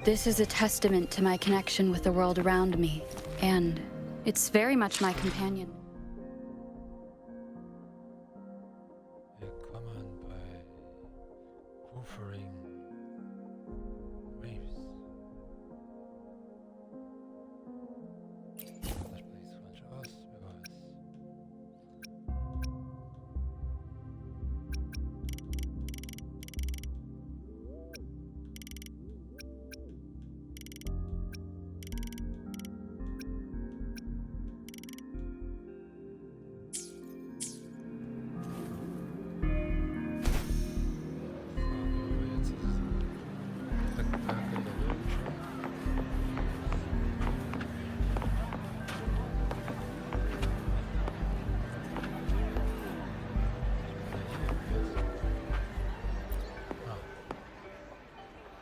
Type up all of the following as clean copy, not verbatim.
This is a testament to my connection with the world around me, and it's very much my companion. Willkommen bei Wuthering Waves. Das spricht falsch aus, wer weiß.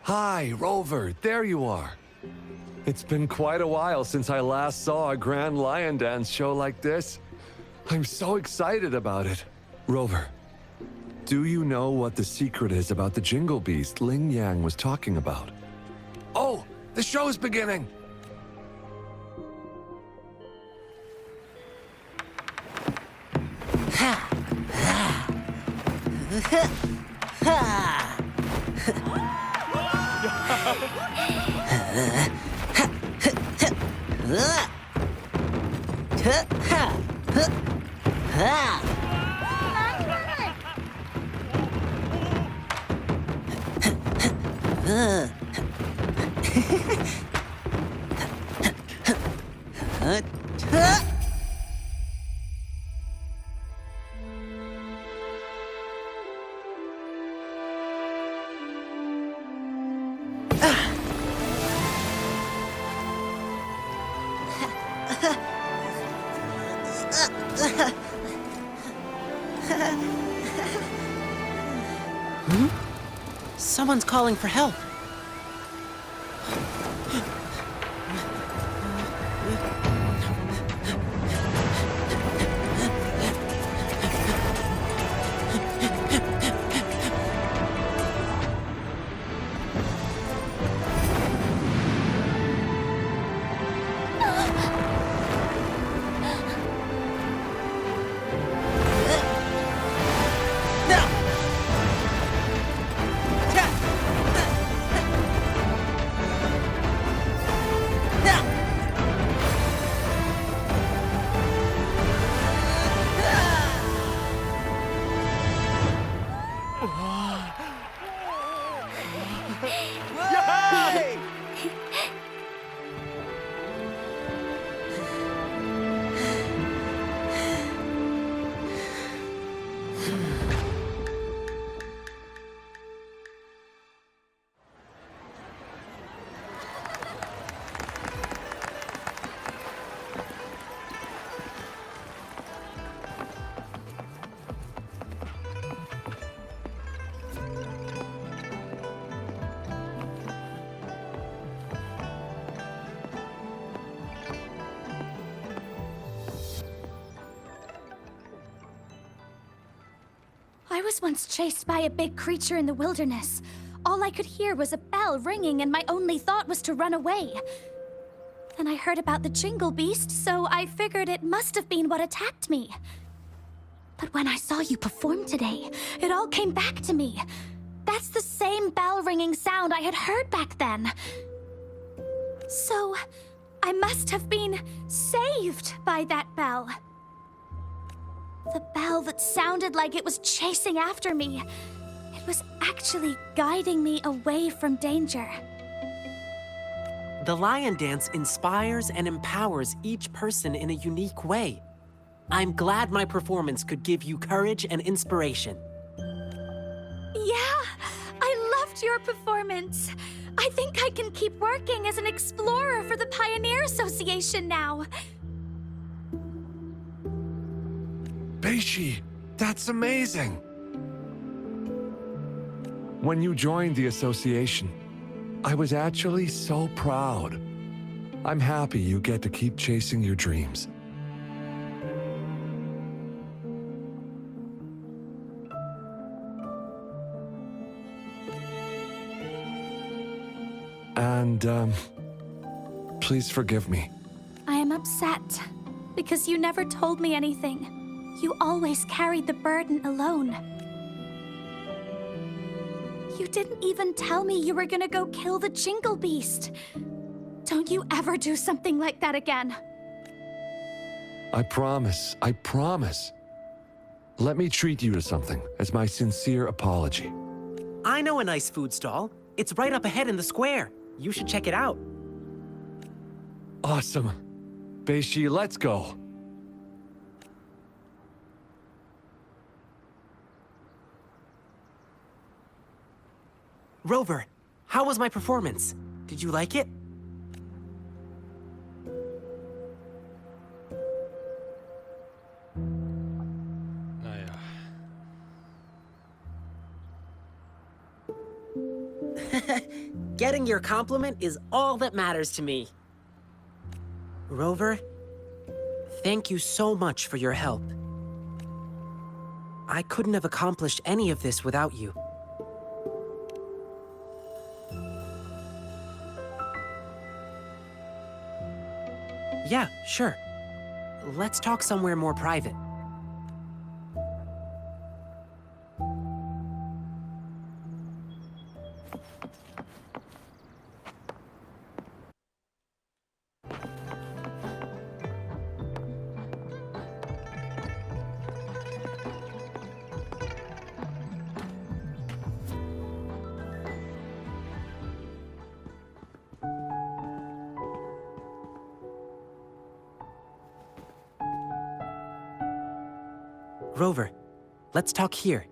Hi, Rover, there you are. It's been quite a while since I last saw a grand lion dance show like this. I'm so excited about it. Rover, do you know what the secret is about the jingle beast Ling Yang was talking about? Oh, the show's beginning! Someone's calling for help. I was once chased by a big creature in the wilderness. All I could hear was a bell ringing, and my only thought was to run away. Then I heard about the Jingle Beast, so I figured it must have been what attacked me. But when I saw you perform today, it all came back to me. That's the same bell-ringing sound I had heard back then. So, I must have been saved by that bell. The bell that sounded like it was chasing after me. It was actually guiding me away from danger. The lion dance inspires and empowers each person in a unique way. I'm glad my performance could give you courage and inspiration. Yeah, I loved your performance. I think I can keep working as an explorer for the Pioneer Association now. Beishi, that's amazing! When you joined the association, I was actually so proud. I'm happy you get to keep chasing your dreams. And, please forgive me. I am upset because you never told me anything. You always carried the burden alone. You didn't even tell me you were gonna go kill the Jingle Beast. Don't you ever do something like that again. I promise. I promise. Let me treat you to something as my sincere apology. I know a nice food stall. It's right up ahead in the square. You should check it out. Awesome. Beishi, let's go. Rover, how was my performance? Did you like it? Naja. Getting your compliment is all that matters to me. Rover, thank you so much for your help. I couldn't have accomplished any of this without you. Yeah, sure. Let's talk somewhere more private. Rover, let's talk here.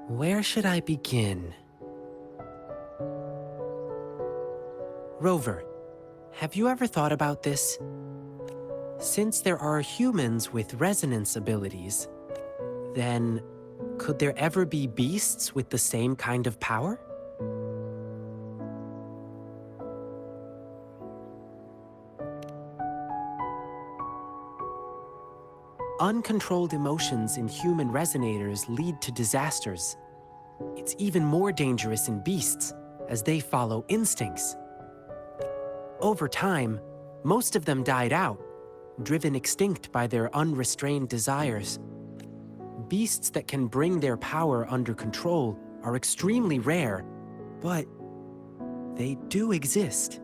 Where should I begin? Rover, have you ever thought about this? Since there are humans with resonance abilities, then could there ever be beasts with the same kind of power? Uncontrolled emotions in human resonators lead to disasters. It's even more dangerous in beasts, as they follow instincts. Over time, most of them died out, driven extinct by their unrestrained desires. Beasts that can bring their power under control are extremely rare, but they do exist.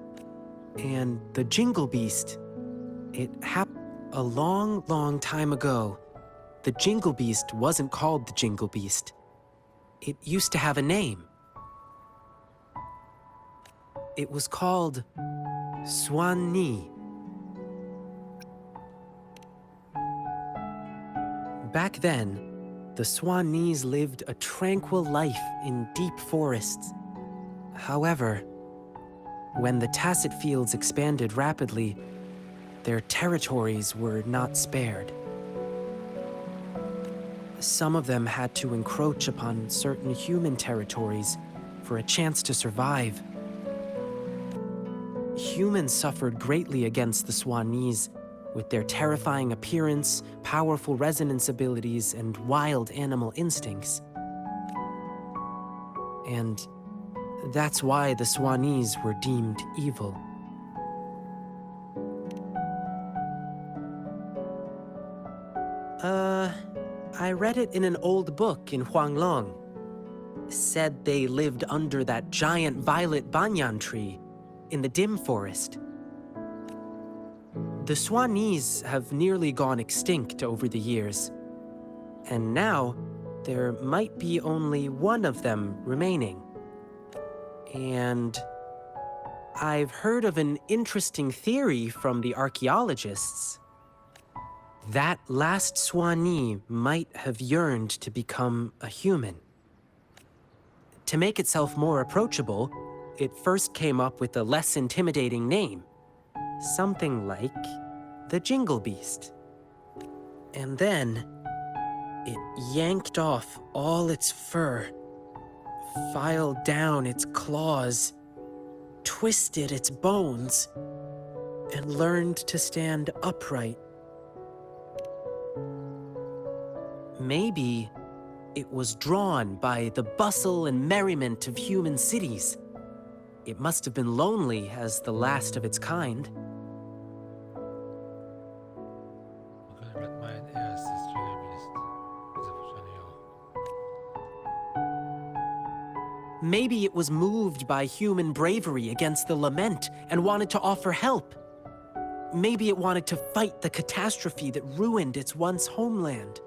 And the Jingle Beast, it happened a long, long time ago. The Jingle Beast wasn't called the Jingle Beast. It used to have a name. It was called Swan-Ni. Back then, the Swan-Nis lived a tranquil life in deep forests. However, when the Tacet Fields expanded rapidly, their territories were not spared. Some of them had to encroach upon certain human territories for a chance to survive. Humans suffered greatly against the Swan-Nis, with their terrifying appearance, powerful resonance abilities, and wild animal instincts. And that's why the Swan-Nis were deemed evil. I read it in an old book in Huanglong. Said they lived under that giant violet banyan tree in the dim forest. The Swan-Nis have nearly gone extinct over the years, and now there might be only one of them remaining. And I've heard of an interesting theory from the archaeologists. That last Swan-Ni might have yearned to become a human. To make itself more approachable, it first came up with a less intimidating name. Something like the Jingle Beast. And then, it yanked off all its fur, filed down its claws, twisted its bones, and learned to stand upright. Maybe It was drawn by the bustle and merriment of human cities. It must have been lonely as the last of its kind. Wat met mijn eerste streambeest? Is er waarschijnlijk al. Maybe it was moved by human bravery against the lament and wanted to offer help. Maybe it wanted to fight the catastrophe that ruined its once homeland.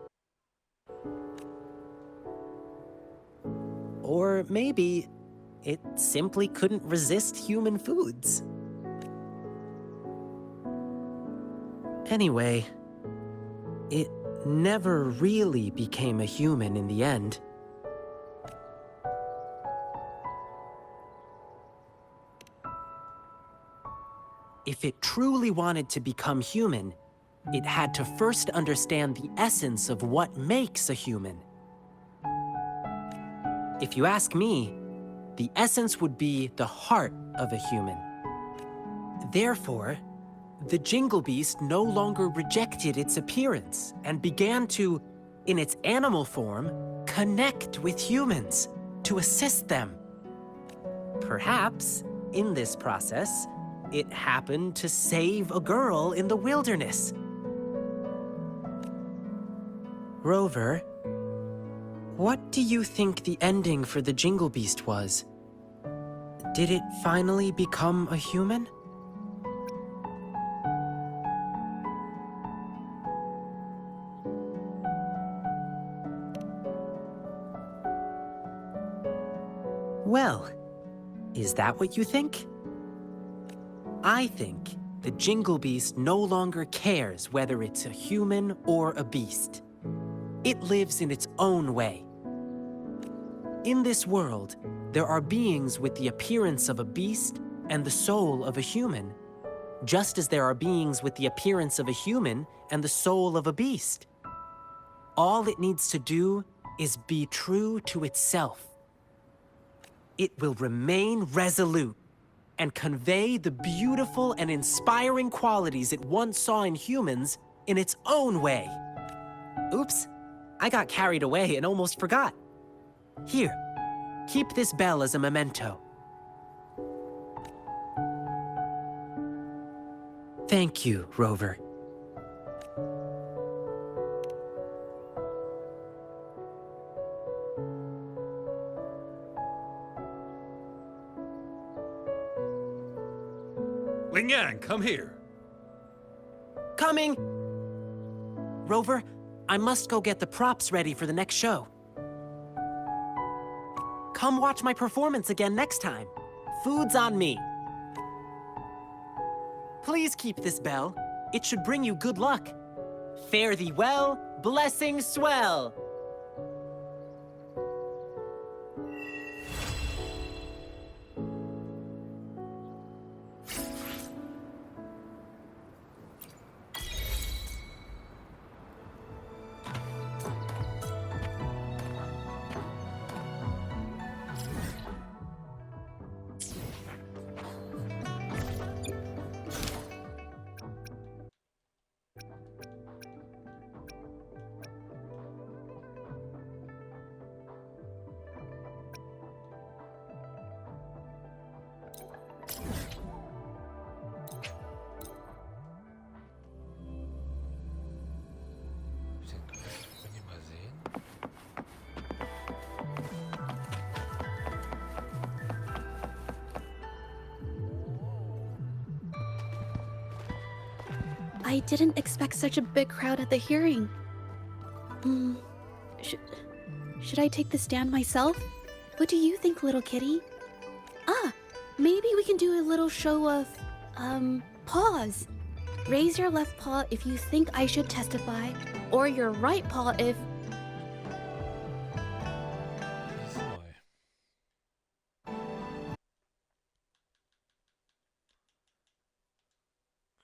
Or maybe it simply couldn't resist human foods. Anyway, it never really became a human in the end. If it truly wanted to become human, it had to first understand the essence of what makes a human. If you ask me, the essence would be the heart of a human. Therefore, the Jingle Beast no longer rejected its appearance and began to, in its animal form, connect with humans to assist them. Perhaps, in this process, it happened to save a girl in the wilderness. Rover, what do you think the ending for the Jingle Beast was? Did it finally become a human? Well, is that what you think? I think the Jingle Beast no longer cares whether it's a human or a beast. It lives in its own way. In this world, there are beings with the appearance of a beast and the soul of a human, just as there are beings with the appearance of a human and the soul of a beast. All it needs to do is be true to itself. It will remain resolute and convey the beautiful and inspiring qualities it once saw in humans in its own way. Oops, I got carried away and almost forgot. Here, keep this bell as a memento. Thank you, Rover. Lingyang, come here. Coming! Rover, I must go get the props ready for the next show. Come watch my performance again next time. Food's on me. Please keep this bell. It should bring you good luck. Fare thee well, blessings swell. Können die mal sehen? I didn't expect such a big crowd at the hearing. Should I take the stand myself? What do you think, little kitty? Maybe we can do a little show of, paws. Raise your left paw if you think I should testify, or your right paw if... Die ist neu.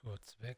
Kurz weg.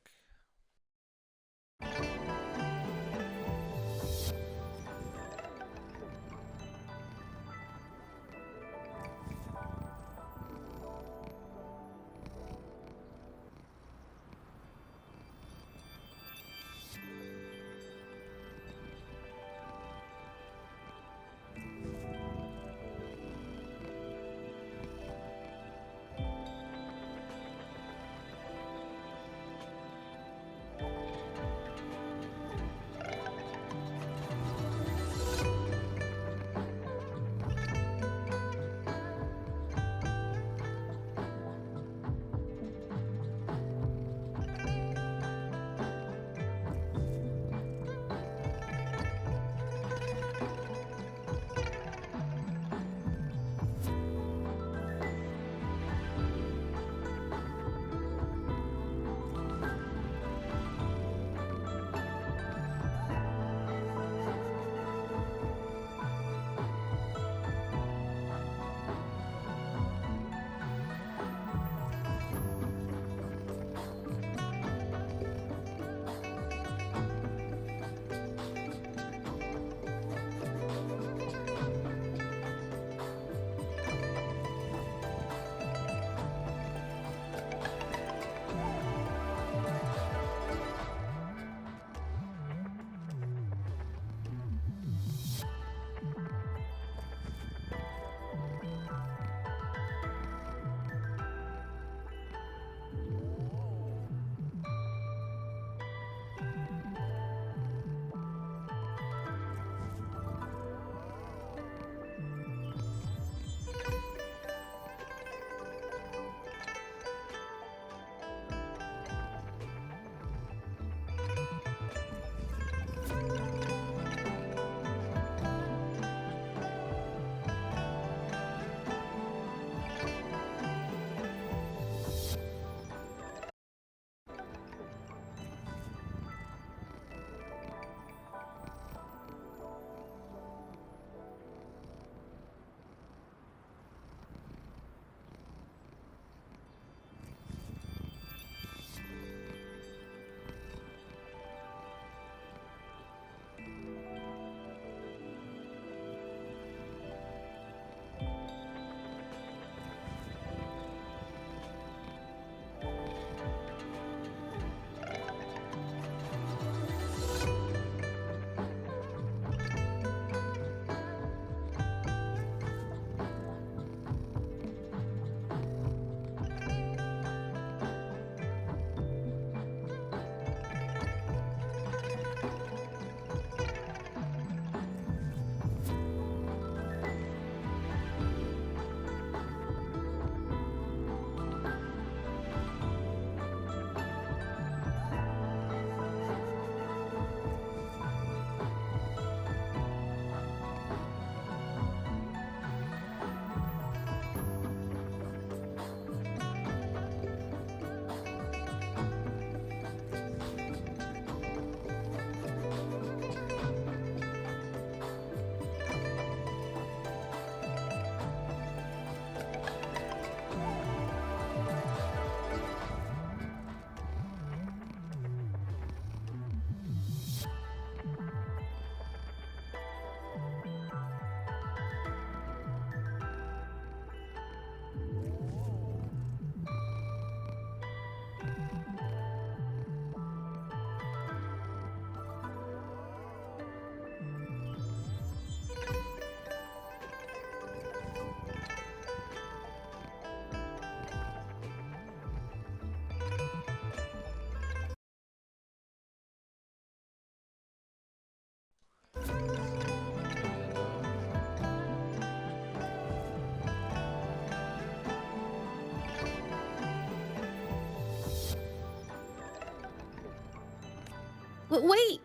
Wait!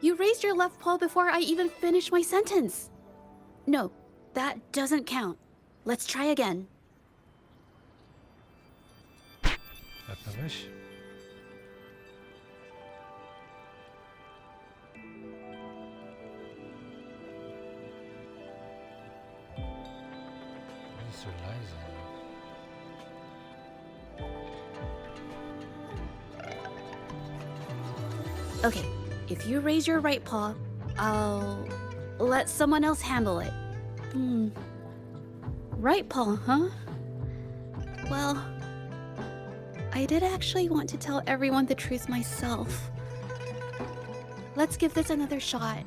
You raised your left paw before I even finished my sentence. No, that doesn't count. Let's try again. Hört man mich? Nicht so leise. Okay, if you raise your right paw, I'll let someone else handle it. Right paw, huh? Well, I did actually want to tell everyone the truth myself. Let's give this another shot.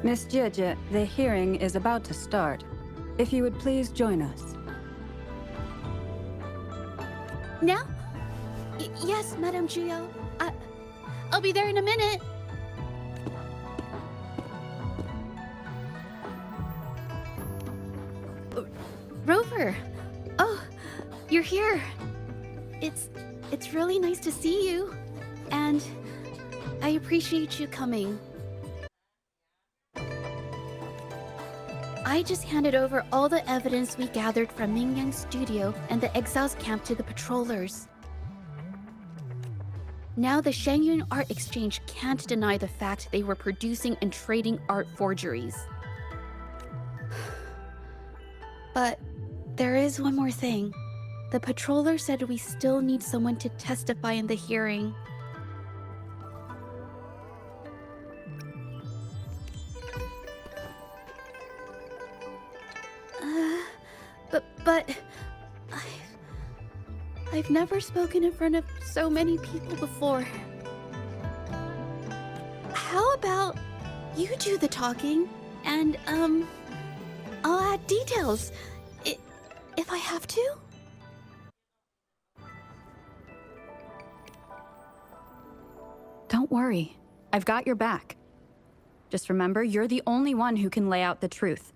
Miss Jieje, the hearing is about to start. If you would please join us. Now? Yes, Madame Juyo. I'll be there in a minute. Rover. Oh, you're here. It's really nice to see you. And I appreciate you coming. I just handed over all the evidence we gathered from Mingyang's studio and the exiles camp to the patrollers. Now the Shangyun Art Exchange can't deny the fact they were producing and trading art forgeries. But there is one more thing. The patroller said we still need someone to testify in the hearing. But I've never spoken in front of so many people before. How about you do the talking and I'll add details if I have to? Don't worry. I've got your back. Just remember, you're the only one who can lay out the truth.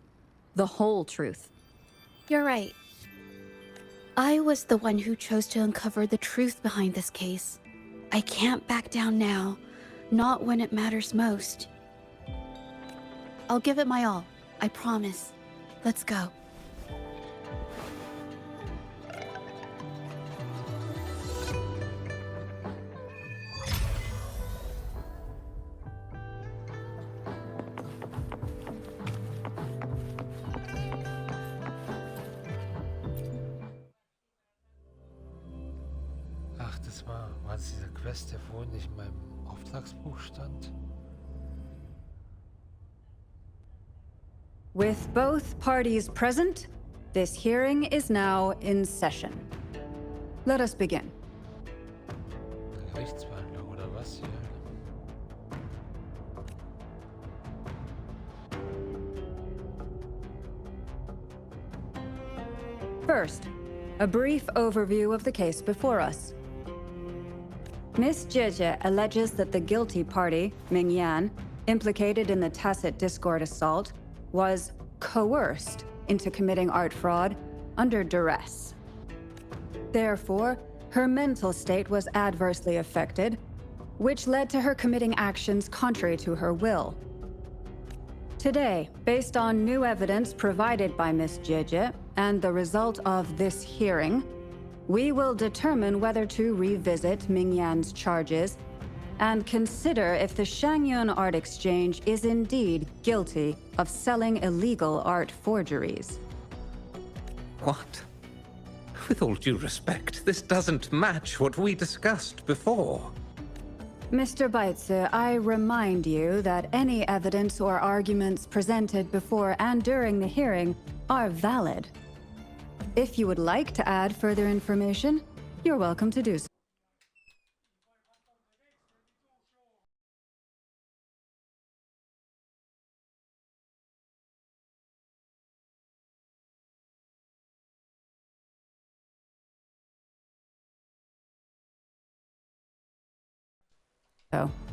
The whole truth. You're right. I was the one who chose to uncover the truth behind this case. I can't back down now, not when it matters most. I'll give it my all, I promise. Let's go. Ach, das war es dieser Quest, der vorhin nicht in meinem Auftragsbuch stand? With both parties present, this hearing is now in session. Let us begin. Gerichtsverhandlung oder was hier? First, a brief overview of the case before us. Miss Jieje alleges that the guilty party, Mingyan, implicated in the tacit discord assault, was coerced into committing art fraud under duress. Therefore, her mental state was adversely affected, which led to her committing actions contrary to her will. Today, based on new evidence provided by Miss Jieje and the result of this hearing, we will determine whether to revisit Mingyan's charges and consider if the Shangyun Art Exchange is indeed guilty of selling illegal art forgeries. What? With all due respect, this doesn't match what we discussed before. Mr. Baitze, I remind you that any evidence or arguments presented before and during the hearing are valid. If you would like to add further information, you're welcome to do so.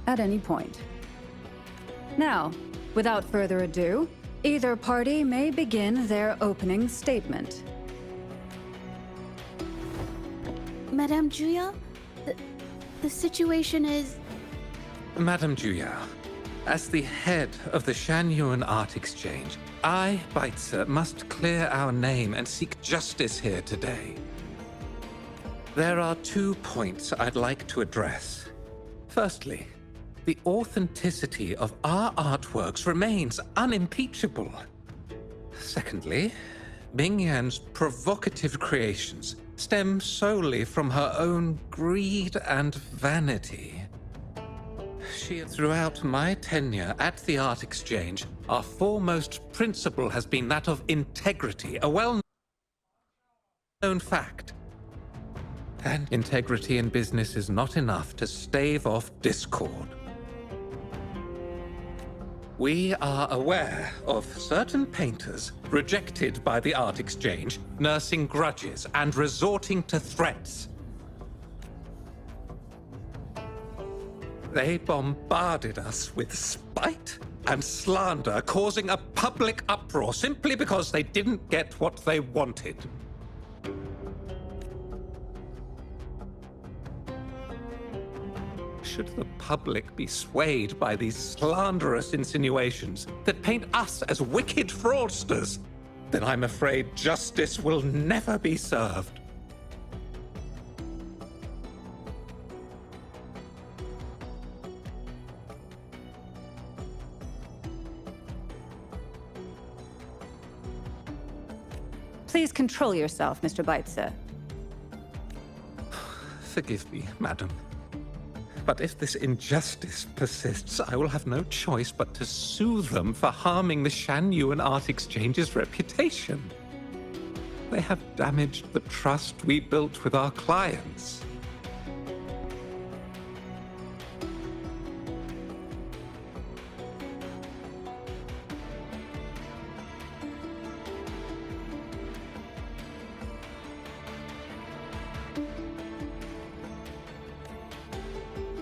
At any point. Now, without further ado, either party may begin their opening statement. Madame Juya, the situation is... Madame Juyao, as the head of the Shanyuan Art Exchange, I, Baitse, must clear our name and seek justice here today. There are 2 points I'd like to address. Firstly, the authenticity of our artworks remains unimpeachable. Secondly, Mingyan's provocative creations stem solely from her own greed and vanity. Throughout my tenure at the Art Exchange, our foremost principle has been that of integrity, a well-known fact. And integrity in business is not enough to stave off discord. We are aware of certain painters rejected by the Art Exchange, nursing grudges and resorting to threats. They bombarded us with spite and slander, causing a public uproar simply because they didn't get what they wanted. Should the public be swayed by these slanderous insinuations that paint us as wicked fraudsters, then I'm afraid justice will never be served. Please control yourself, Mr. Baitse. Forgive me, madam. But if this injustice persists, I will have no choice but to sue them for harming the Shanyuan Art Exchange's reputation. They have damaged the trust we built with our clients.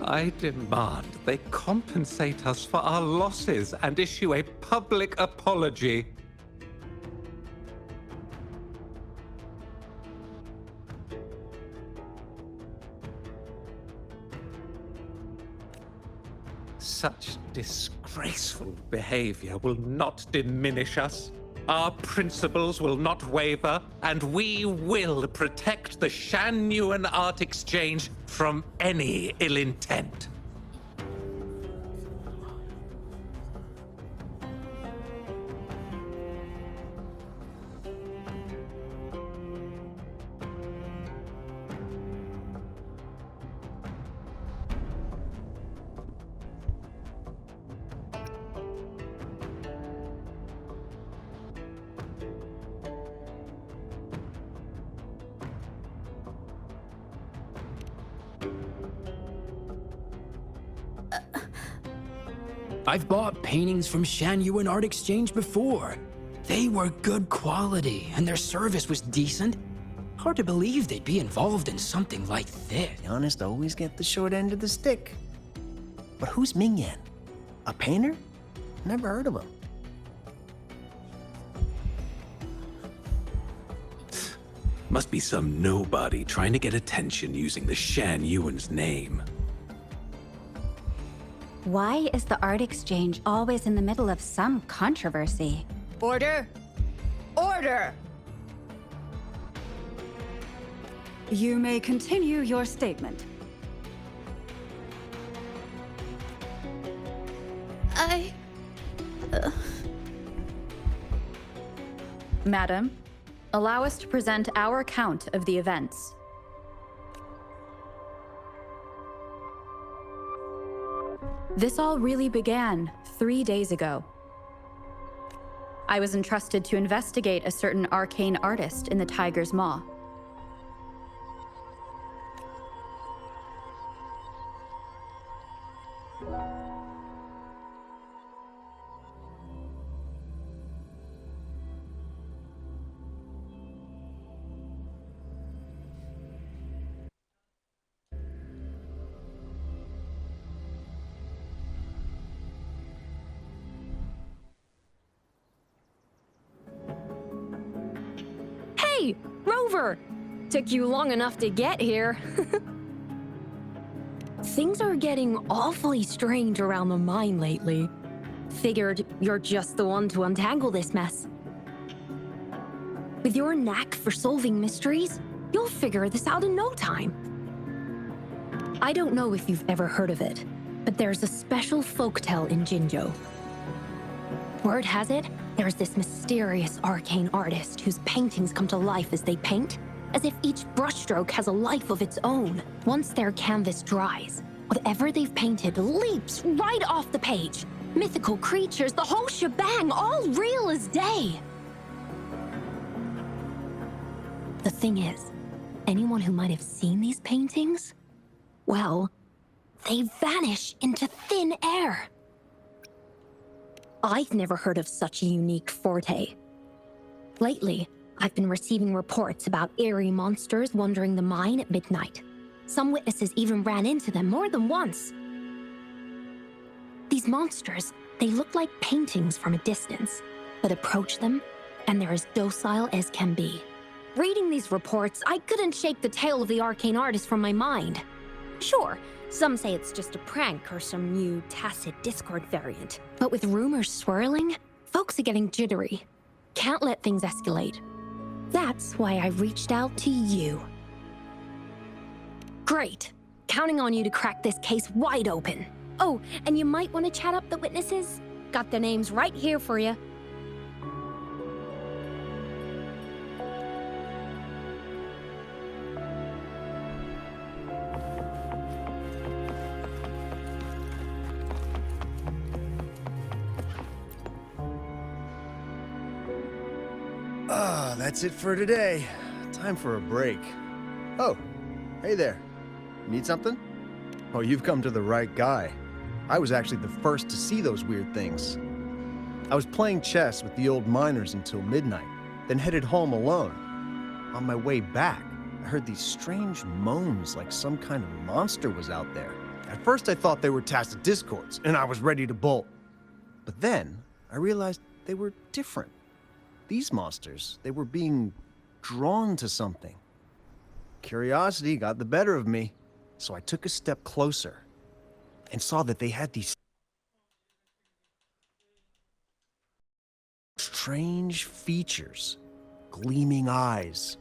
I demand they compensate us for our losses and issue a public apology. Such disgraceful behavior will not diminish us. Our principles will not waver, and we will protect the Shanyuan Art Exchange from any ill intent. I've bought paintings from Shanyuan Art Exchange before. They were good quality, and their service was decent. Hard to believe they'd be involved in something like this. The honest always get the short end of the stick. But who's Mingyan? A painter? Never heard of him. Must be some nobody trying to get attention using the Shanyuan's name. Why is the Art Exchange always in the middle of some controversy? Order! Order! You may continue your statement. Madam, allow us to present our account of the events. This all really began 3 days ago. I was entrusted to investigate a certain arcane artist in the Tiger's Maw. Hey, Rover! Took you long enough to get here. Things are getting awfully strange around the mine lately. Figured you're just the one to untangle this mess. With your knack for solving mysteries, you'll figure this out in no time. I don't know if you've ever heard of it, but there's a special folktale in Jinzhou. Word has it, there's this mysterious arcane artist whose paintings come to life as they paint, as if each brushstroke has a life of its own. Once their canvas dries, whatever they've painted leaps right off the page. Mythical creatures, the whole shebang, all real as day. The thing is, anyone who might have seen these paintings, well, they vanish into thin air. I've never heard of such a unique forte. Lately, I've been receiving reports about eerie monsters wandering the mine at midnight. Some witnesses even ran into them more than once. These monsters, they look like paintings from a distance, but approach them, and they're as docile as can be. Reading these reports, I couldn't shake the tale of the arcane artist from my mind. Sure, some say it's just a prank or some new tacit Discord variant. But with rumors swirling, folks are getting jittery. Can't let things escalate. That's why I reached out to you. Great. Counting on you to crack this case wide open. Oh, and you might want to chat up the witnesses. Got their names right here for you. That's it for today. Time for a break. Oh, hey there. Need something? Oh, you've come to the right guy. I was actually the first to see those weird things. I was playing chess with the old miners until midnight, then headed home alone. On my way back, I heard these strange moans like some kind of monster was out there. At first I thought they were tacit discords, and I was ready to bolt. But then, I realized they were different. These monsters, they were being drawn to something. Curiosity got the better of me, so I took a step closer and saw that they had these strange features, gleaming eyes,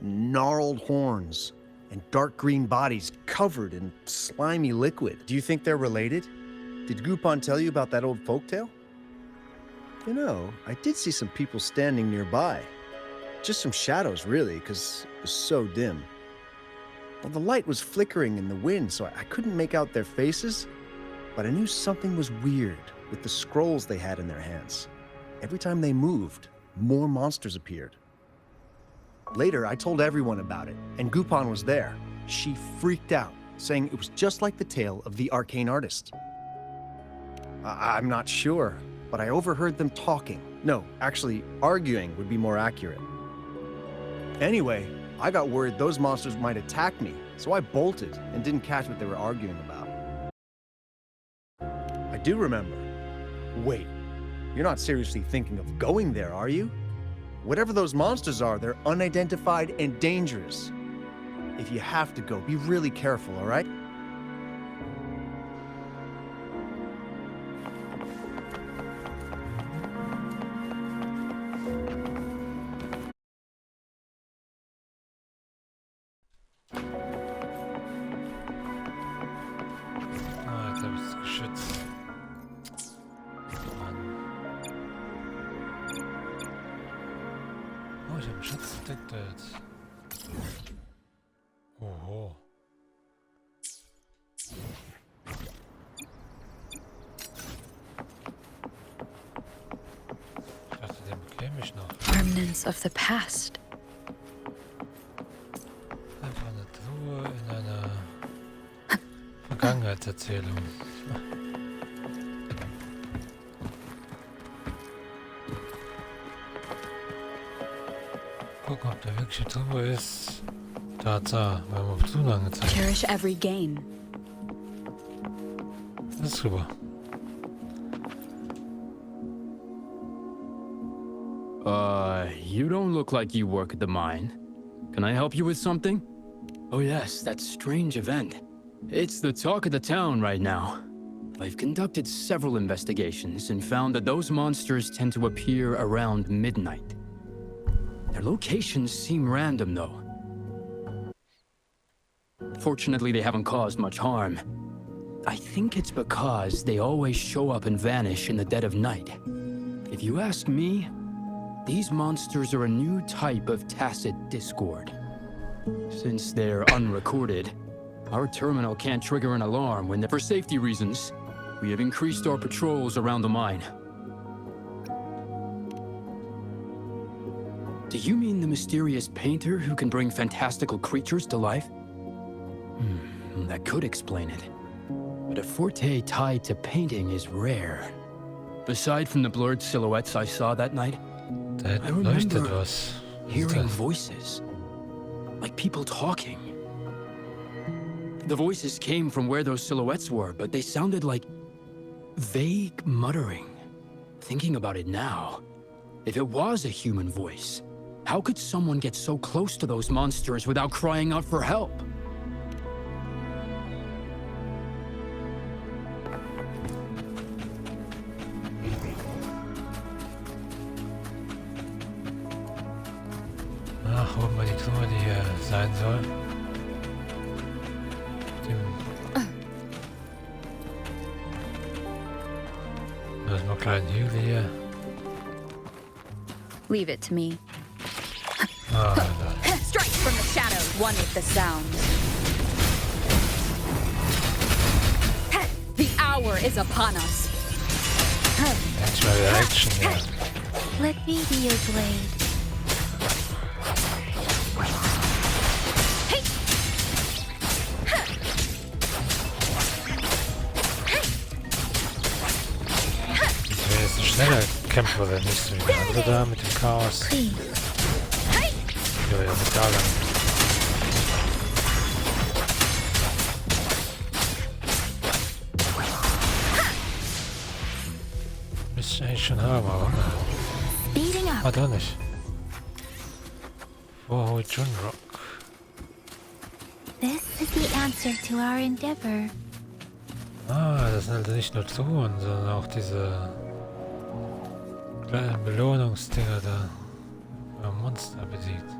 gnarled horns, and dark green bodies covered in slimy liquid. Do you think they're related? Did Gupon tell you about that old folktale? You know, I did see some people standing nearby. Just some shadows, really, because it was so dim. Well, the light was flickering in the wind, so I couldn't make out their faces, but I knew something was weird with the scrolls they had in their hands. Every time they moved, more monsters appeared. Later, I told everyone about it, and Gupon was there. She freaked out, saying it was just like the tale of the arcane artist. I'm not sure, but I overheard them talking. No, actually, arguing would be more accurate. Anyway, I got worried those monsters might attack me, so I bolted and didn't catch what they were arguing about. I do remember. Wait, you're not seriously thinking of going there, are you? Whatever those monsters are, they're unidentified and dangerous. If you have to go, be really careful, all right? Ah, jetzt habe ich das Geschütz. Mann. Oh, ich habe einen Schatz entdeckt jetzt. Oho. Ich dachte, den bekäme ich noch. Remnants of the past. Einfach eine Truhe in einer Vergangenheitserzählung. Gucken, ob der wirkliche Truhe ist. Tatsache, wir haben auf Truhe angezeigt. Cherish every gain. Das ist super. You don't look like you work at the mine. Can I help you with something? Oh yes, that strange event. It's the talk of the town right now. I've conducted several investigations and found that those monsters tend to appear around midnight. Their locations seem random, though. Fortunately, they haven't caused much harm. I think it's because they always show up and vanish in the dead of night. If you ask me, these monsters are a new type of tacit discord. Since they're unrecorded, our terminal can't trigger an alarm when for safety reasons, we have increased our patrols around the mine. Do you mean the mysterious painter who can bring fantastical creatures to life? That could explain it. But a forte tied to painting is rare. Aside from the blurred silhouettes I saw that night, I remember hearing voices. Like people talking. The voices came from where those silhouettes were, but they sounded like vague muttering. Thinking about it now, if it was a human voice, how could someone get so close to those monsters without crying out for help? Ach, holen wir die Truhe, die hier sein soll. Da ist noch ein kleiner Hügel hier. Leave it to me. Ah, da. Strike from the shadows, one with the sound. The hour is upon us. Jetzt mal wieder Action, ja. Let me be your blade. Ich wäre jetzt ein schneller Kämpferin, nicht so wie der andere da mit dem Chaos. Ja, ja, mit da lang. Müsste ich eigentlich schon haben, aber Speeding up. ah, doch nicht. Wow, John Rock. This is the answer to our endeavor. Ah, das sind also nicht nur Truhen, sondern auch diese kleinen Belohnungsdinger da. Wenn man Monster besiegt.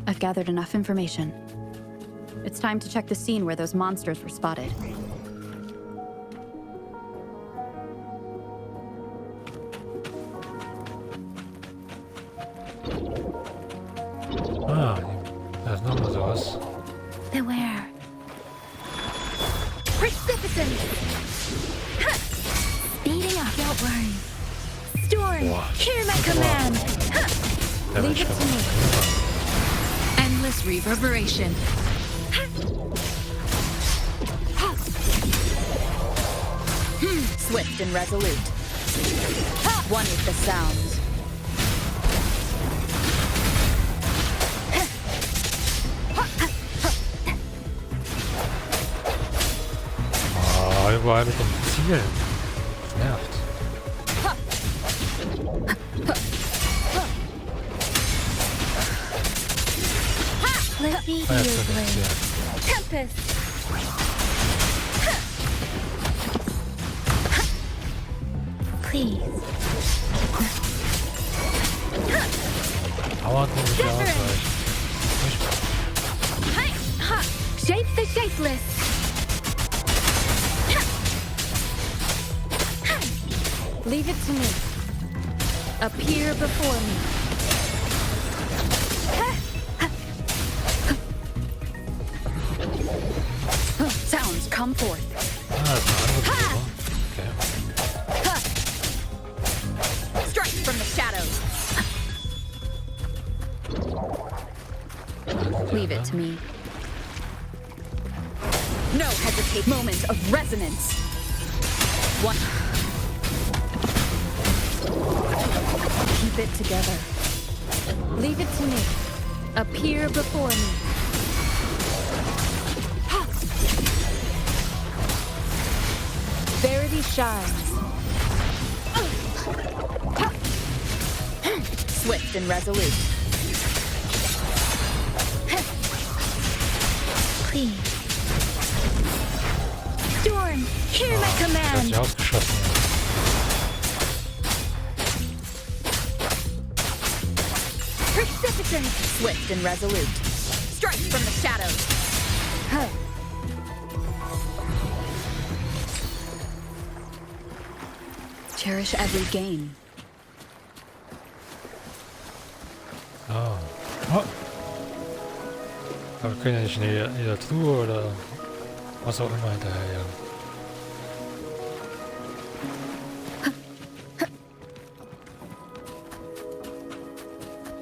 I've gathered enough information. It's time to check the scene where those monsters were spotted. Ah, da ist nochmal sowas. Beware. Precipitance! Speeding up. Don't worry. Storm, Boah. hear my command. Da bin Leave ich it schon to me. mal. Endless reverberation. Swift and resolute. One with the sound. Oh, überall mit den Zielen. Das nervt. Let me be Ah, your jetzt wird blade. es hier. Tempest. Please. Dauernd muss ich hier ausweichen. Shape the shapeless. Leave it to me. Appear before me. Sounds come forth. Ah, das ist eine andere Truhe. Okay. Strike from the shadows. Leave it to me. No hesitate. Moment of resonance. One. Keep it together. Leave it to me. Appear before me. Verity shines. Swift and resolute. see. Storm, hear my Hat command. sich ausgeschossen. Precipitant, swift and resolute. Strike from the shadows. Cherish every gain. Oh. Oh. Aber wir können ja nicht in jeder Truhe oder was auch immer hinterherjagen.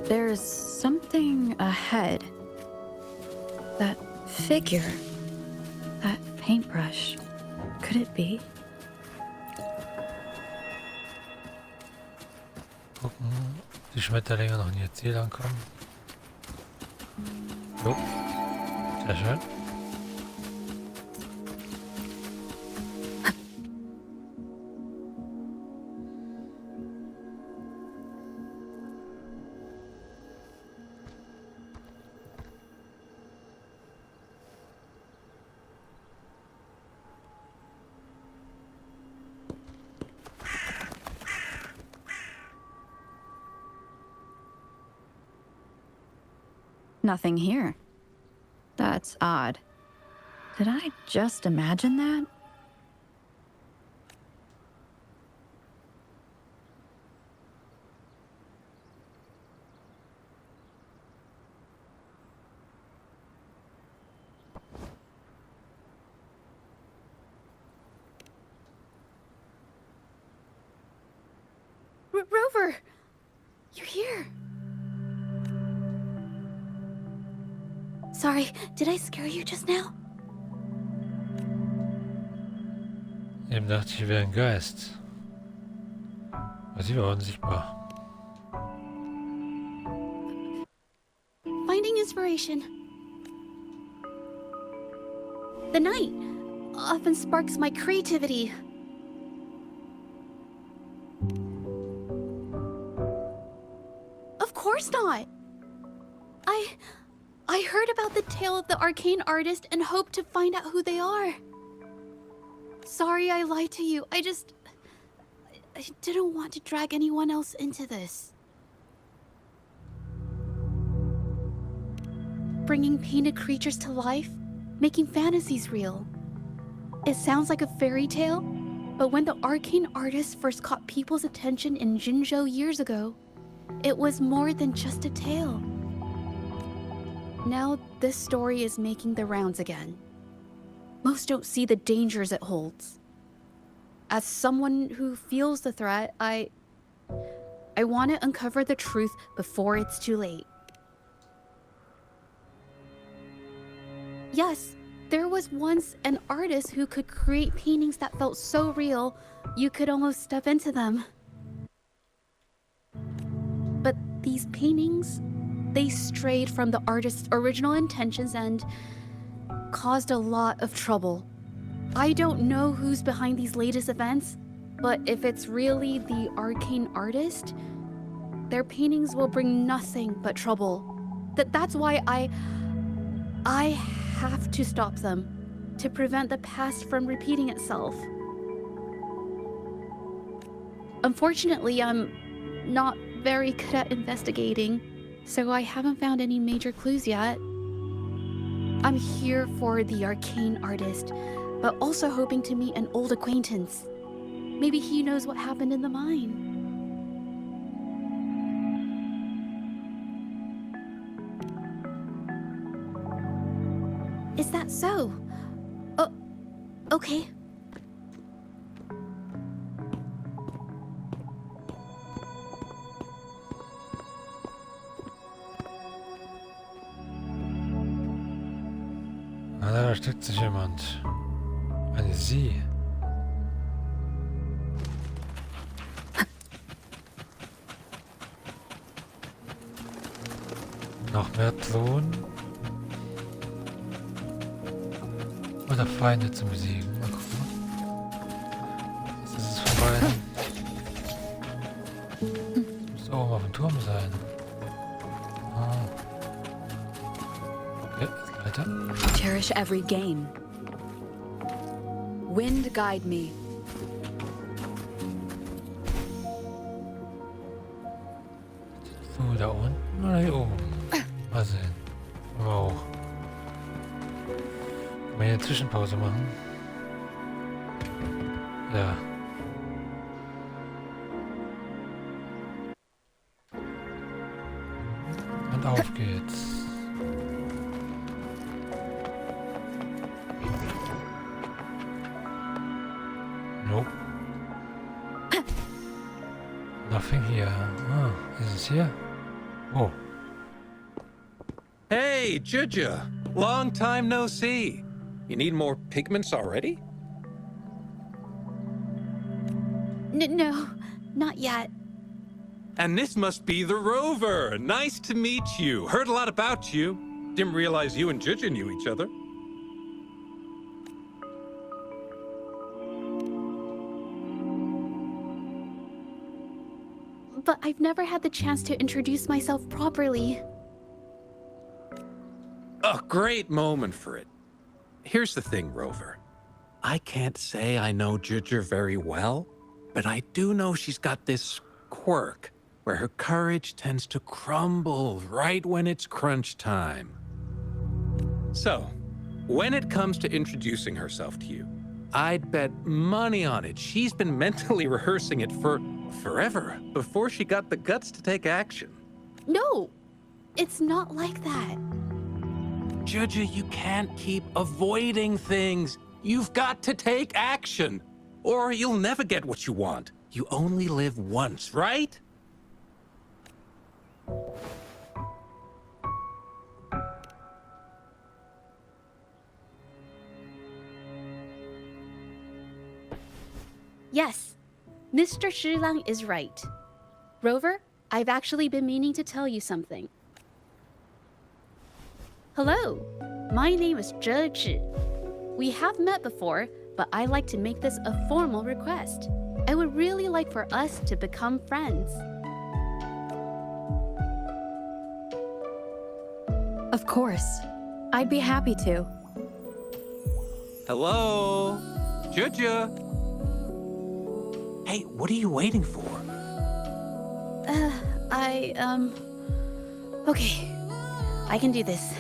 There's something ahead. That figure. That paintbrush. Could it be? Gucken, die Schmetterlinge noch in ihr Ziel ankommen. Jo. Sehr schön. Nothing here. That's odd. Did I just imagine that? Rover! You're here! Sorry, did I scare you just now? Eben dachte ich, ich wäre ein Geist. Aber sie war unsichtbar. Finding inspiration. The night often sparks my creativity. Of course not! I heard about the tale of the arcane artist and hoped to find out who they are. Sorry I lied to you. I didn't want to drag anyone else into this. Bringing painted creatures to life, making fantasies real. It sounds like a fairy tale, but when the arcane artist first caught people's attention in Jinzhou years ago, it was more than just a tale. Now this story is making the rounds again. Most don't see the dangers it holds. As someone who feels the threat, I want to uncover the truth before it's too late. Yes, there was once an artist who could create paintings that felt so real, you could almost step into them. But these paintings, they strayed from the artist's original intentions and caused a lot of trouble. I don't know who's behind these latest events, but if it's really the arcane artist, their paintings will bring nothing but trouble. That's why I have to stop them to prevent the past from repeating itself. Unfortunately, I'm not very good at investigating, so I haven't found any major clues yet. I'm here for the arcane artist, but also hoping to meet an old acquaintance. Maybe he knows what happened in the mine. Is that so? Okay. Ah, da versteckt sich jemand. Eine Sie. Noch mehr Thron. Oder Feinde zu besiegen. Mal gucken. Was ist es von beiden? Muss oben auf dem Turm sein. Ah. Okay, weiter. cherish every gain. Wind guide me. So, da unten oder hier oben? Mal sehen. Wow. Kann man hier eine Zwischenpause machen? Ja. Und auf geht's. Nope. Nothing here. Ah, is it here? Oh. Hey, Juja! Long time no see. You need more pigments already? No, not yet. And this must be the Rover. Nice to meet you. Heard a lot about you. Didn't realize you and Juja knew each other. But I've never had the chance to introduce myself properly. A great moment for it. Here's the thing, Rover. I can't say I know Juja very well, but I do know she's got this quirk where her courage tends to crumble right when it's crunch time. So, when it comes to introducing herself to you, I'd bet money on it she's been mentally rehearsing it for forever before she got the guts to take action. No, it's not like that. Juja, you can't keep avoiding things. You've got to take action, or you'll never get what you want. You only live once, right? Yes, Mr. Shilang is right. Rover, I've actually been meaning to tell you something. Hello, my name is Zhe Zhi. We have met before, but I'd like to make this a formal request. I would really like for us to become friends. Of course. I'd be happy to. Hello? Juja? Hey, what are you waiting for? Okay, I can do this.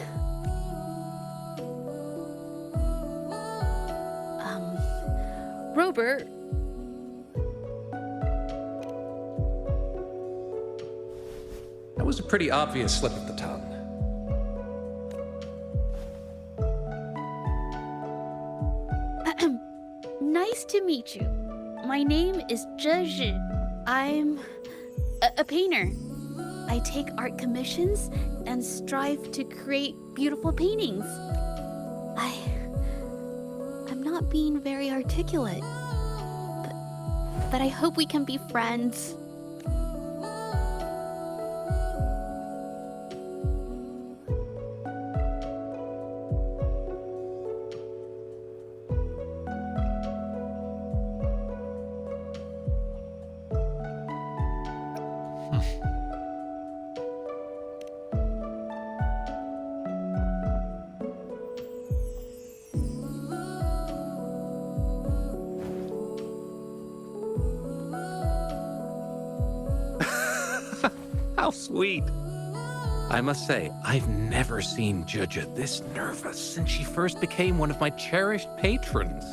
Robert. That was a pretty obvious slip of the tongue. Nice to meet you. My name is Zhe Zhi. I'm a painter. I take art commissions and strive to create beautiful paintings. I'm not being very articulate, but I hope we can be friends. How sweet. I must say, I've never seen Juja this nervous since she first became one of my cherished patrons.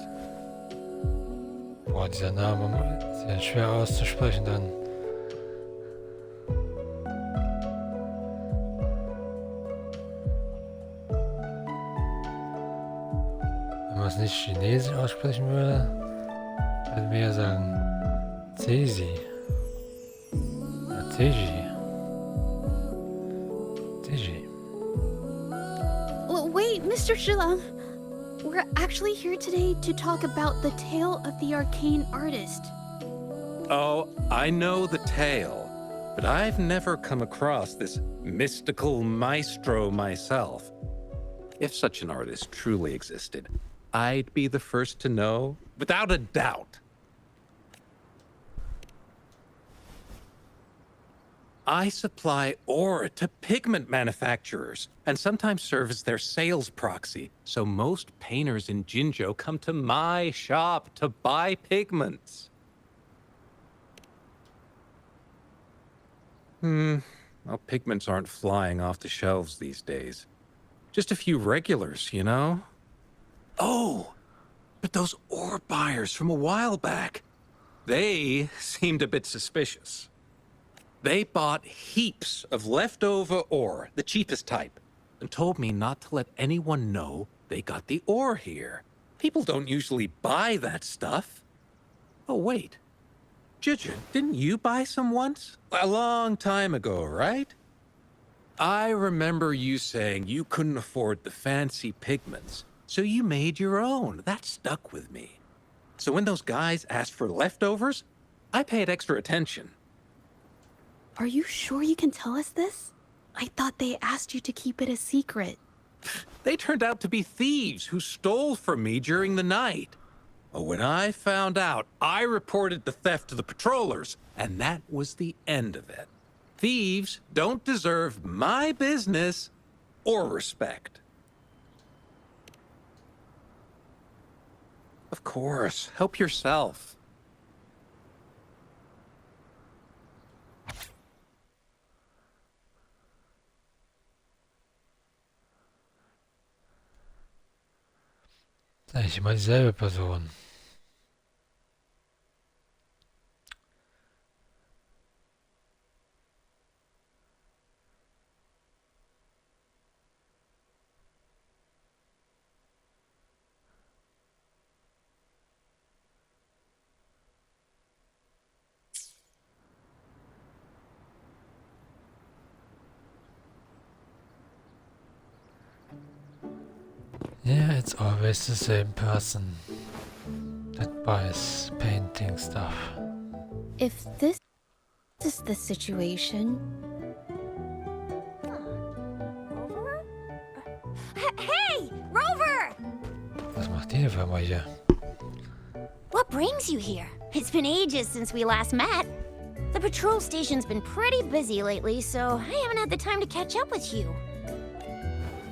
Boah, dieser Name, sehr schwer auszusprechen dann. Wenn man es nicht chinesisch aussprechen würde, würden wir ja sagen Zesi. Oder Zeji. Zeji. Well, wait, Mr. Shilang. We're actually here today to talk about the tale of the arcane artist. Oh, I know the tale, but I've never come across this mystical maestro myself. If such an artist truly existed, I'd be the first to know, without a doubt. I supply ore to pigment manufacturers and sometimes serve as their sales proxy. So most painters in Jinzhou come to my shop to buy pigments. Well, pigments aren't flying off the shelves these days. Just a few regulars, you know? Oh, but those ore buyers from a while back, they seemed a bit suspicious. They bought heaps of leftover ore, the cheapest type, and told me not to let anyone know they got the ore here. People don't usually buy that stuff. Oh, wait. Judge, didn't you buy some once? A long time ago, right? I remember you saying you couldn't afford the fancy pigments, so you made your own. That stuck with me. So when those guys asked for leftovers, I paid extra attention. Are you sure you can tell us this? I thought they asked you to keep it a secret. They turned out to be thieves who stole from me during the night. When I found out, I reported the theft to the patrollers, and that was the end of it. Thieves don't deserve my business or respect. Of course, help yourself. Das ist eigentlich immer dieselbe Person. Yeah, it's always the same person that buys painting stuff. If this is the situation... Rover? Hey! Rover! Was macht die Firma hier? What brings you here? It's been ages since we last met. The patrol station's been pretty busy lately, so I haven't had the time to catch up with you.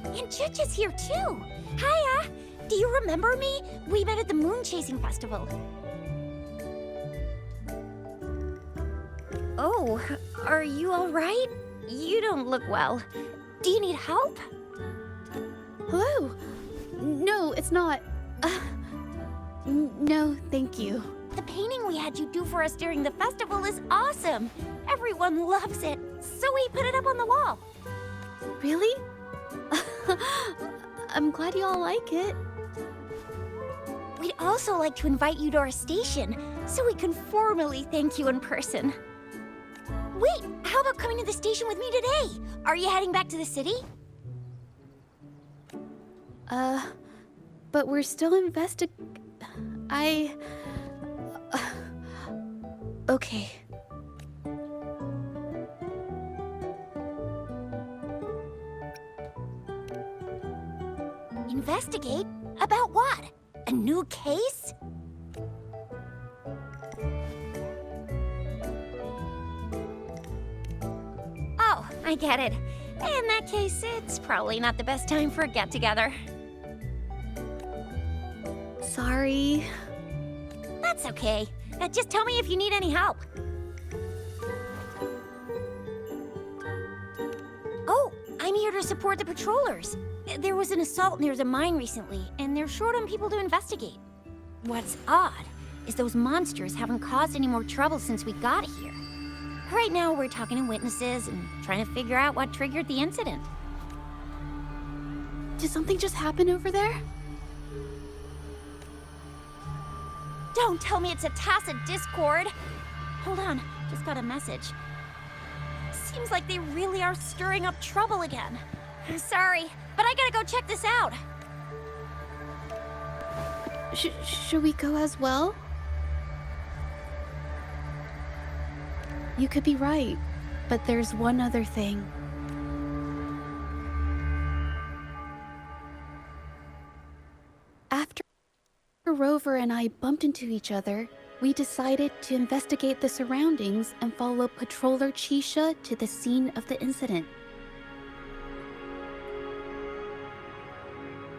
And Chich is here too. Hiya! Do you remember me? We met at the Moon Chasing Festival. Oh, are you all right? You don't look well. Do you need help? Hello? No, it's not. No, thank you. The painting we had you do for us during the festival is awesome. Everyone loves it, so we put it up on the wall. Really? I'm glad you all like it. We'd also like to invite you to our station, so we can formally thank you in person. Wait, how about coming to the station with me today? Are you heading back to the city? But we're still okay. Investigate? About what? A new case? Oh, I get it. In that case, it's probably not the best time for a get-together. Sorry. That's okay. Just tell me if you need any help. Oh, I'm here to support the patrollers. There was an assault near the mine recently, and they're short on people to investigate. What's odd is those monsters haven't caused any more trouble since we got here. Right now, we're talking to witnesses and trying to figure out what triggered the incident. Did something just happen over there? Don't tell me it's a tacit discord. Hold on, just got a message. Seems like they really are stirring up trouble again. Sorry, but I gotta go check this out. Should we go as well? You could be right, but there's one other thing. After Rover and I bumped into each other, we decided to investigate the surroundings and follow Patroller Chisha to the scene of the incident.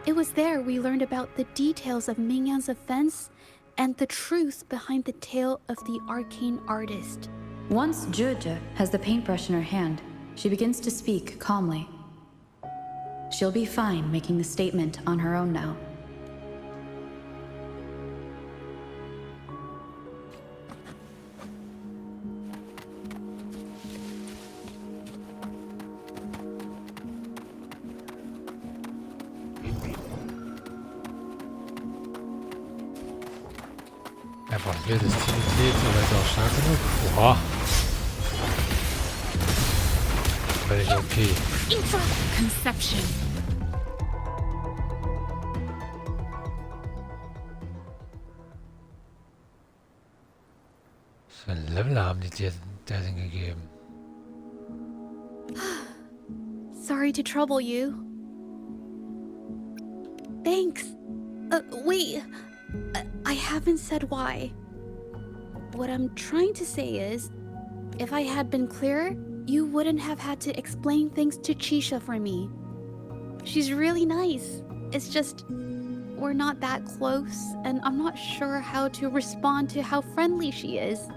It was there we learned about the details of Mingyan's offense and the truth behind the tale of the arcane artist. Once Zhezhe has the paintbrush in her hand, she begins to speak calmly. She'll be fine making the statement on her own now. Einfach wildes Team, aber ist auch stark genug. Oha. Völlig okay. Conception. Was für ein Level haben die dir denn gegeben? Sorry to trouble you. Thanks. Wait. I haven't said why. What I'm trying to say is, if I had been clearer, you wouldn't have had to explain things to Chisha for me. She's really nice. It's just, we're not that close, and I'm not sure how to respond to how friendly she is.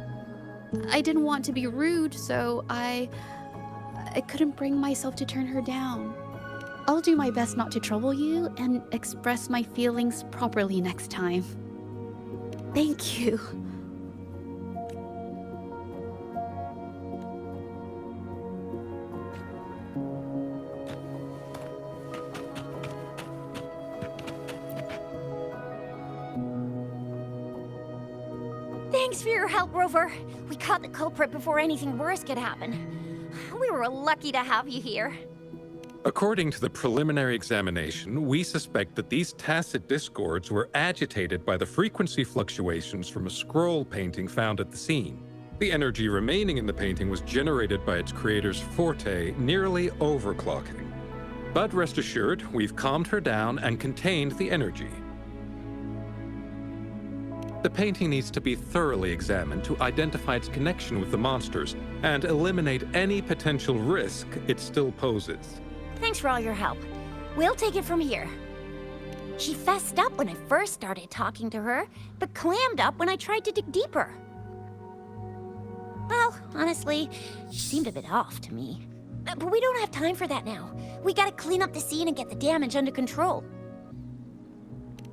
I didn't want to be rude, so I couldn't bring myself to turn her down. I'll do my best not to trouble you and express my feelings properly next time. Thank you. Thanks for your help, Rover. We caught the culprit before anything worse could happen. We were lucky to have you here. According to the preliminary examination, we suspect that these tacit discords were agitated by the frequency fluctuations from a scroll painting found at the scene. The energy remaining in the painting was generated by its creator's forte, nearly overclocking. But rest assured, we've calmed her down and contained the energy. The painting needs to be thoroughly examined to identify its connection with the monsters and eliminate any potential risk it still poses. Thanks for all your help. We'll take it from here. She fessed up when I first started talking to her, but clammed up when I tried to dig deeper. Well, honestly, she seemed a bit off to me. But we don't have time for that now. We gotta clean up the scene and get the damage under control.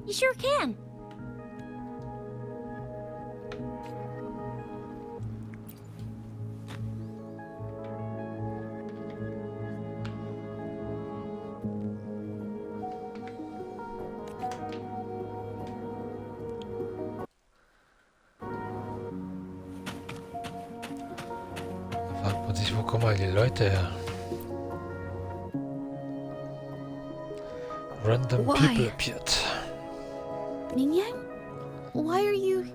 You sure can. Fragt man sich, wo kommen all die Leute her? Random Why? people appeared. Mingyan? Why are you...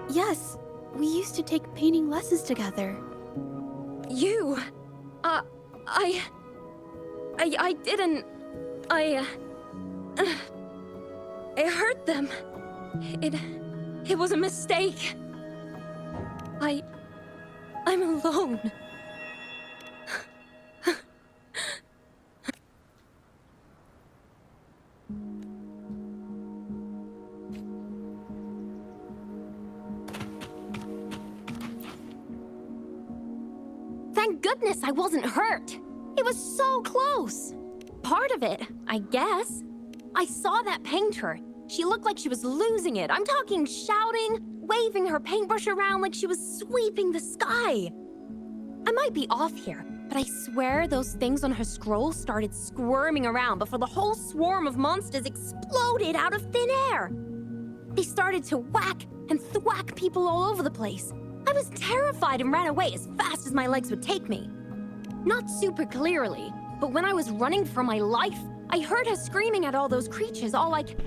Yes, we used to take painting lessons together. You? I didn't... I hurt them. It was a mistake. I'm alone. Thank goodness I wasn't hurt. It was so close. Part of it, I guess. I saw that painter. She looked like she was losing it. I'm talking shouting, waving her paintbrush around like she was sweeping the sky. I might be off here, but I swear those things on her scroll started squirming around before the whole swarm of monsters exploded out of thin air. They started to whack and thwack people all over the place. I was terrified and ran away as fast as my legs would take me. Not super clearly, but when I was running for my life, I heard her screaming at all those creatures, all like,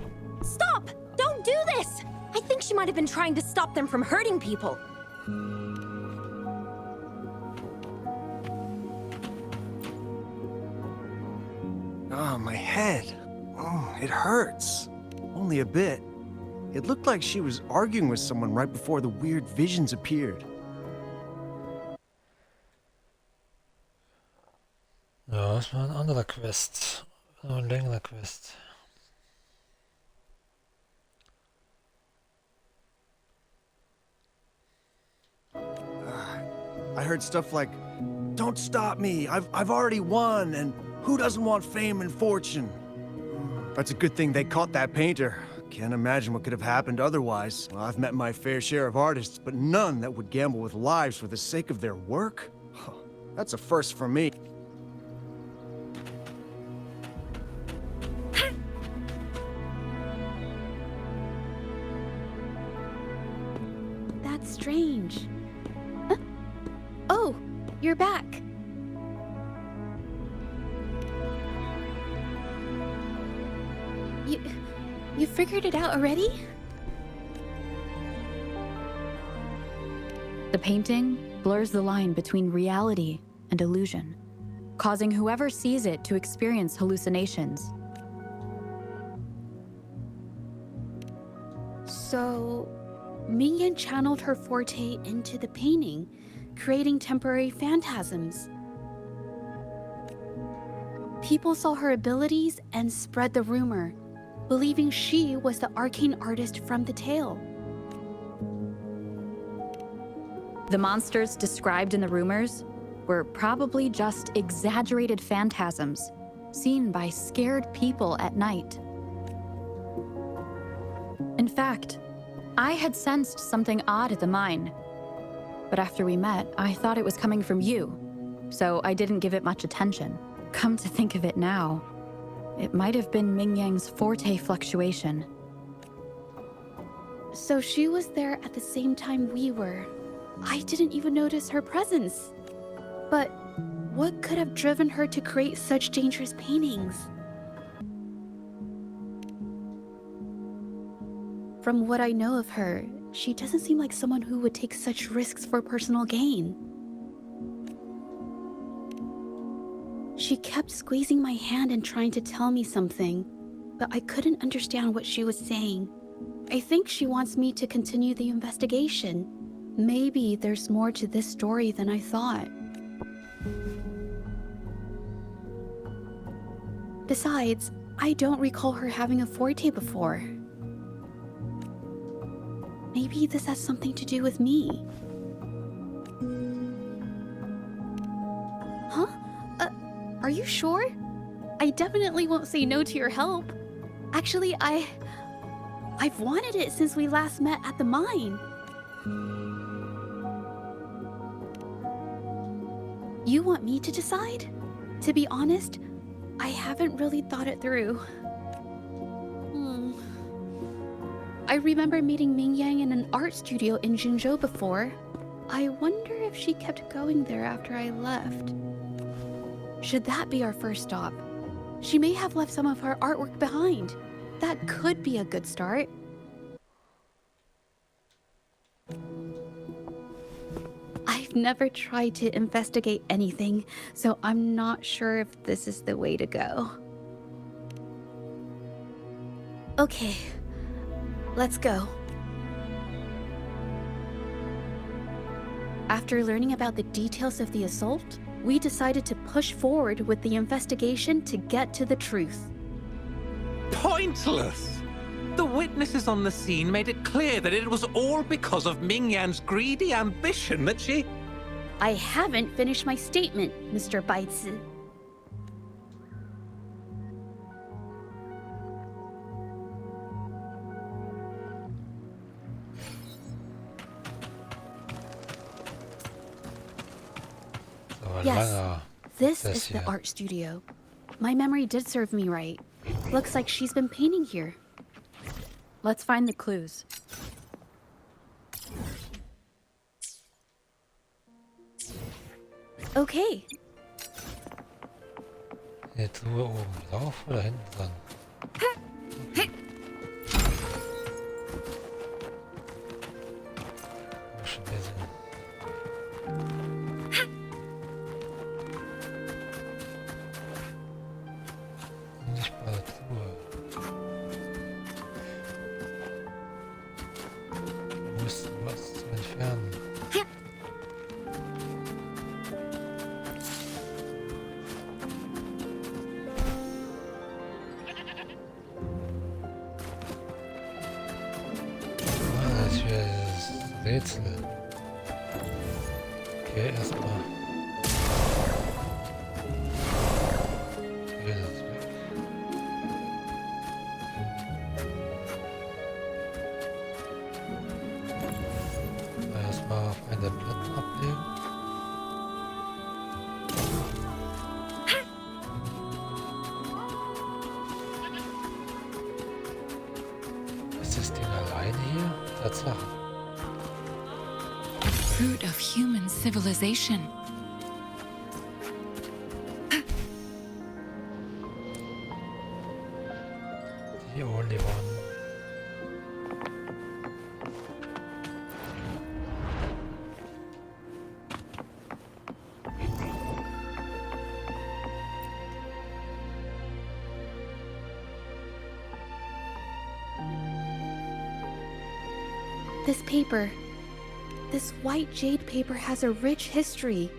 "Stop! Don't do this!" I think she might have been trying to stop them from hurting people. Oh, my head. Oh, it hurts. Only a bit. It looked like she was arguing with someone right before the weird visions appeared. Ja, das war ein anderer Quest. Ein längerer Quest. I heard stuff like, "Don't stop me, I've already won," and "Who doesn't want fame and fortune?" That's a good thing they caught that painter. Can't imagine what could have happened otherwise. Well, I've met my fair share of artists, but none that would gamble with lives for the sake of their work. That's a first for me. That's strange. Huh? Oh, you're back. You figured it out already? The painting blurs the line between reality and illusion, causing whoever sees it to experience hallucinations. So, Mingyan channeled her forte into the painting, creating temporary phantasms. People saw her abilities and spread the rumor, believing she was the arcane artist from the tale. The monsters described in the rumors were probably just exaggerated phantasms seen by scared people at night. In fact, I had sensed something odd at the mine, but after we met, I thought it was coming from you, so I didn't give it much attention. Come to think of it now, it might have been Mingyang's forte fluctuation. So she was there at the same time we were. I didn't even notice her presence. But what could have driven her to create such dangerous paintings? From what I know of her, she doesn't seem like someone who would take such risks for personal gain. She kept squeezing my hand and trying to tell me something, but I couldn't understand what she was saying. I think she wants me to continue the investigation. Maybe there's more to this story than I thought. Besides, I don't recall her having a forte before. Maybe this has something to do with me. Huh? Are you sure? I definitely won't say no to your help. Actually, I've wanted it since we last met at the mine. You want me to decide? To be honest, I haven't really thought it through. I remember meeting Mingyang in an art studio in Jinzhou before. I wonder if she kept going there after I left. Should that be our first stop? She may have left some of her artwork behind. That could be a good start. I've never tried to investigate anything, so I'm not sure if this is the way to go. Okay, let's go. After learning about the details of the assault, we decided to push forward with the investigation to get to the truth. Pointless! The witnesses on the scene made it clear that it was all because of Mingyan's greedy ambition that she... I haven't finished my statement, Mr. Baizi. Yes, this is the art studio. My memory did serve me right. Looks like she's been painting here. Let's find the clues. Okay. Die Truhe oben drauf oder hinten dran? Muss schon wieder sein. Unsichtbare Truhe. Rätsel. Okay, erstmal. Okay, das ist weg. Erstmal auf eine der Platten ablegen. Ist das Ding alleine hier? Tatsache. Fruit of human civilization. The only one. This paper. This white jade paper has a rich history.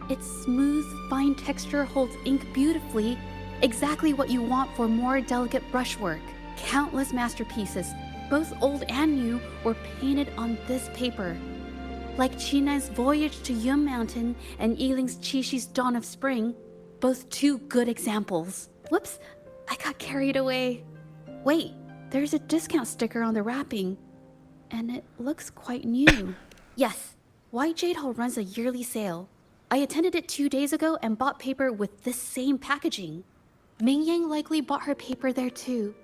Its smooth, fine texture holds ink beautifully, exactly what you want for more delicate brushwork. Countless masterpieces, both old and new, were painted on this paper. Like China's Voyage to Yum Mountain and Yiling's Qixu's Dawn of Spring, both two good examples. Whoops, I got carried away. Wait, there's a discount sticker on the wrapping, and it looks quite new. Yes, White Jade Hall runs a yearly sale. I attended it 2 days ago and bought paper with this same packaging. Ming Yang likely bought her paper there too.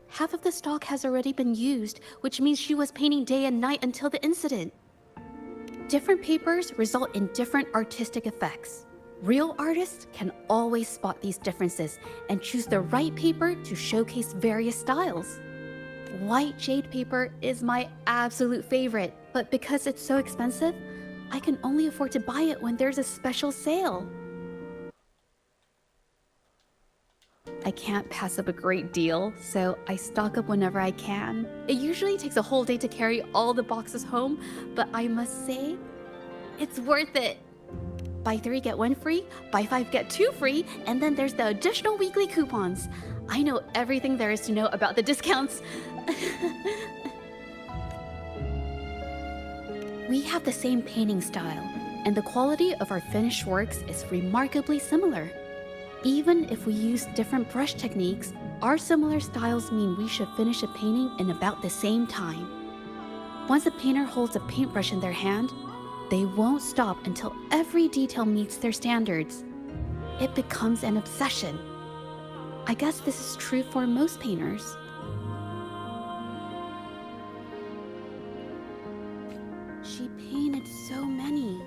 Half of the stock has already been used, which means she was painting day and night until the incident. Different papers result in different artistic effects. Real artists can always spot these differences and choose the right paper to showcase various styles. White jade paper is my absolute favorite, but because it's so expensive, I can only afford to buy it when there's a special sale. I can't pass up a great deal, so I stock up whenever I can. It usually takes a whole day to carry all the boxes home, but I must say, it's worth it. Buy 3 get 1 free, buy 5 get 2 free, and then there's the additional weekly coupons. I know everything there is to know about the discounts. We have the same painting style, and the quality of our finished works is remarkably similar. Even if we use different brush techniques, our similar styles mean we should finish a painting in about the same time. Once a painter holds a paintbrush in their hand, they won't stop until every detail meets their standards. It becomes an obsession. I guess this is true for most painters. She painted so many.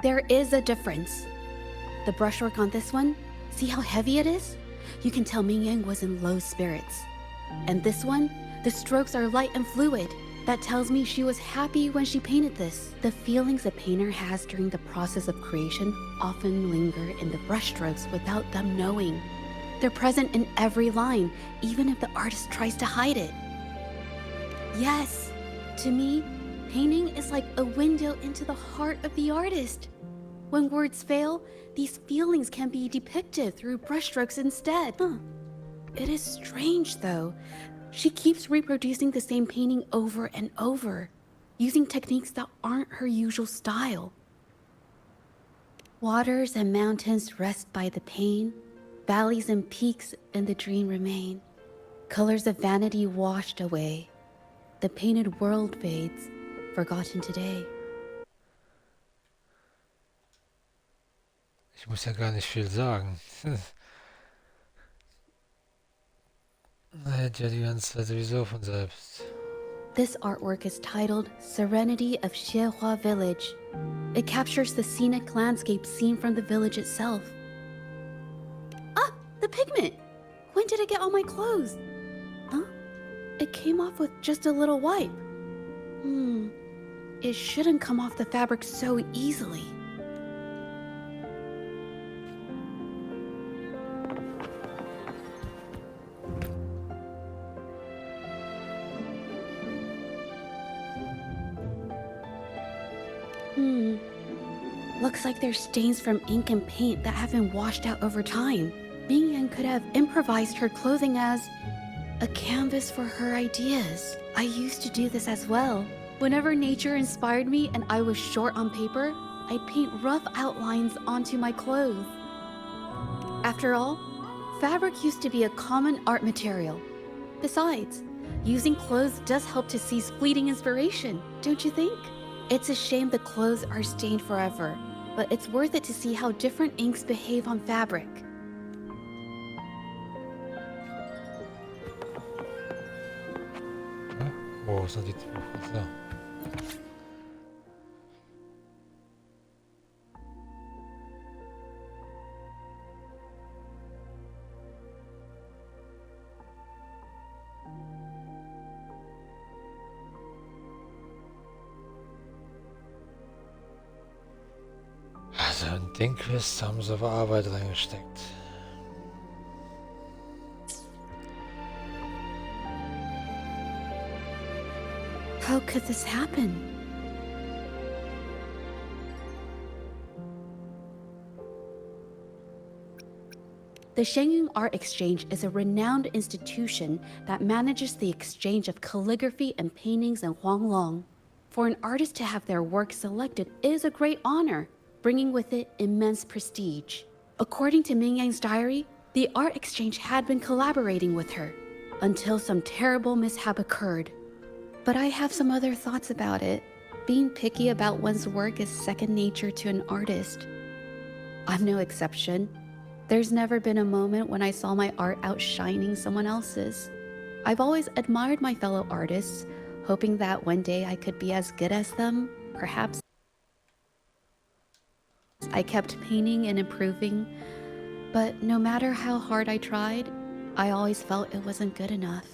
There is a difference. The brushwork on this one, see how heavy it is? You can tell Ming Yang was in low spirits. And this one, the strokes are light and fluid. That tells me she was happy when she painted this. The feelings a painter has during the process of creation often linger in the brushstrokes without them knowing. They're present in every line, even if the artist tries to hide it. Yes, to me, painting is like a window into the heart of the artist. When words fail, these feelings can be depicted through brushstrokes instead. It is strange, though. She keeps reproducing the same painting over and over, using techniques that aren't her usual style. Waters and mountains rest by the pain, valleys and peaks in the dream remain. Colors of vanity washed away. The painted world fades, forgotten today. Ich muss ja gar nicht viel sagen. Hält ja die ganze Zeit sowieso von selbst. This artwork is titled Serenity of Xiehua Village. It captures the scenic landscape seen from the village itself. Ah, the pigment! When did it get on my clothes? Huh? It came off with just a little wipe. It shouldn't come off the fabric so easily. Looks like there's stains from ink and paint that have been washed out over time. Ming Yan could have improvised her clothing as a canvas for her ideas. I used to do this as well. Whenever nature inspired me and I was short on paper, I'd paint rough outlines onto my clothes. After all, fabric used to be a common art material. Besides, using clothes does help to seize fleeting inspiration, don't you think? It's a shame the clothes are stained forever, but it's worth it to see how different inks behave on fabric. 오, 어디 들어갔어? Also ein Denkquest haben sie aber Arbeit reingesteckt. How could this happen? The Shenyang Art Exchange is a renowned institution that manages the exchange of calligraphy and paintings in Huanglong. For an artist to have their work selected is a great honor, bringing with it immense prestige. According to Ming Yang's diary, the Art Exchange had been collaborating with her until some terrible mishap occurred. But I have some other thoughts about it. Being picky about one's work is second nature to an artist. I'm no exception. There's never been a moment when I saw my art outshining someone else's. I've always admired my fellow artists, hoping that one day I could be as good as them, perhaps. I kept painting and improving, but no matter how hard I tried, I always felt it wasn't good enough.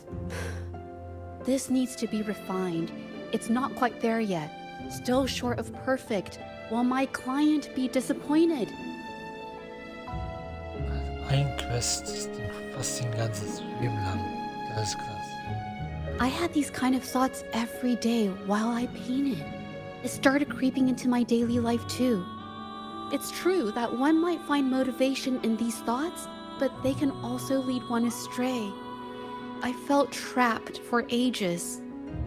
This needs to be refined. It's not quite there yet. Still short of perfect. Will my client be disappointed? Ein Quest ist fast ein ganzes Leben lang. Das ist krass. I had these kind of thoughts every day while I painted. It started creeping into my daily life too. It's true that one might find motivation in these thoughts, but they can also lead one astray. I felt trapped for ages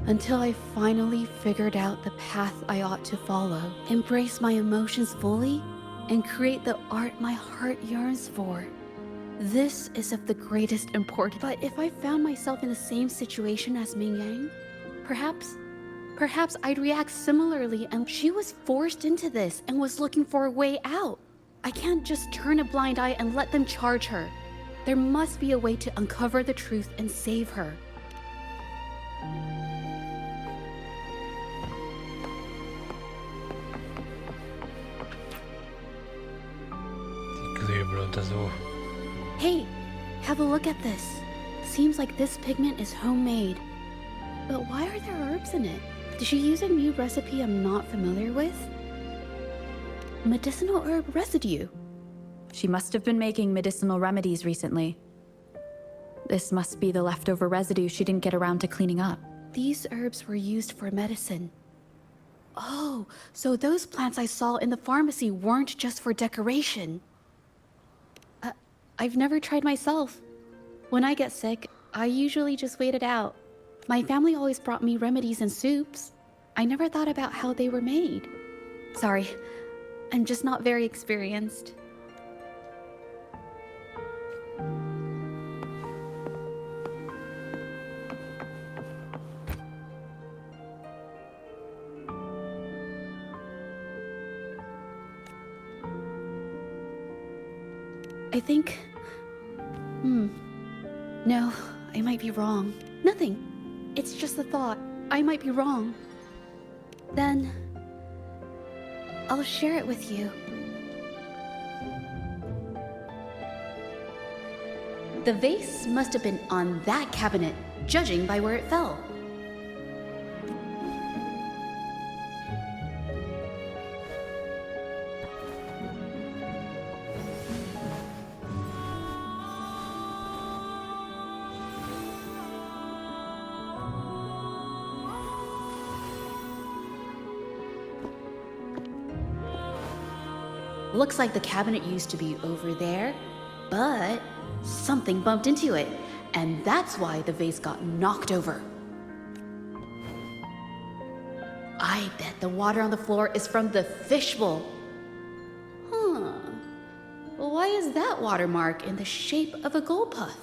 until I finally figured out the path I ought to follow, embrace my emotions fully, and create the art my heart yearns for. This is of the greatest importance. But if I found myself in the same situation as Ming Yang, perhaps I'd react similarly, and she was forced into this and was looking for a way out. I can't just turn a blind eye and let them charge her. There must be a way to uncover the truth and save her. Die Grübel untersuchen. Hey, have a look at this. Seems like this pigment is homemade. But why are there herbs in it? Did she use a new recipe I'm not familiar with? Medicinal herb residue. She must have been making medicinal remedies recently. This must be the leftover residue she didn't get around to cleaning up. These herbs were used for medicine. Oh, so those plants I saw in the pharmacy weren't just for decoration. I've never tried myself. When I get sick, I usually just wait it out. My family always brought me remedies and soups. I never thought about how they were made. Sorry, I'm just not very experienced. I think... No, I might be wrong. Nothing. It's just a thought. I might be wrong. Then... I'll share it with you. The vase must have been on that cabinet, judging by where it fell. Looks like the cabinet used to be over there, but something bumped into it, and that's why the vase got knocked over. I bet the water on the floor is from the fishbowl. Huh. Why is that watermark in the shape of a gold puff?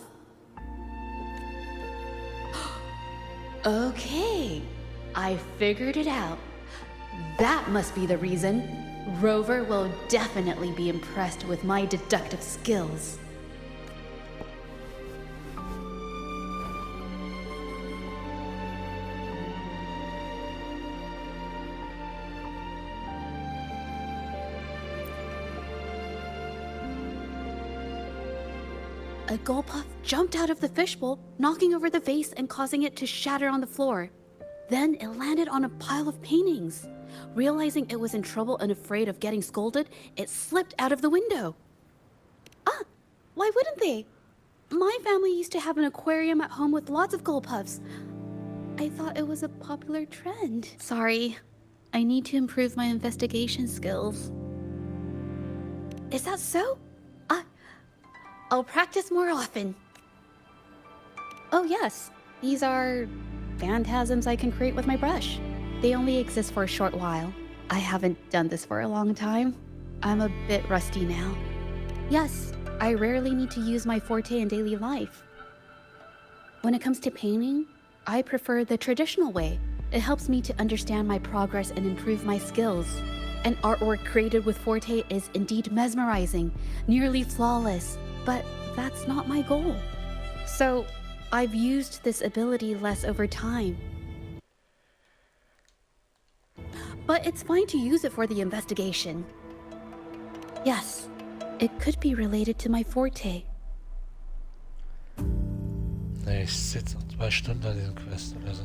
Okay, I figured it out. That must be the reason. Rover will definitely be impressed with my deductive skills. A gold puff jumped out of the fishbowl, knocking over the vase and causing it to shatter on the floor. Then it landed on a pile of paintings. Realizing it was in trouble and afraid of getting scolded, it slipped out of the window. Ah, why wouldn't they? My family used to have an aquarium at home with lots of gold puffs. I thought it was a popular trend. Sorry, I need to improve my investigation skills. Is that so? I'll practice more often. Oh yes, these are phantasms I can create with my brush. They only exist for a short while. I haven't done this for a long time. I'm a bit rusty now. Yes, I rarely need to use my forte in daily life. When it comes to painting, I prefer the traditional way. It helps me to understand my progress and improve my skills. An artwork created with forte is indeed mesmerizing, nearly flawless. But that's not my goal. So I've used this ability less over time. But it's fine to use it for the investigation. Yes, it could be related to my forte. Nee, ich sitze noch 2 Stunden an diesem Quest oder so.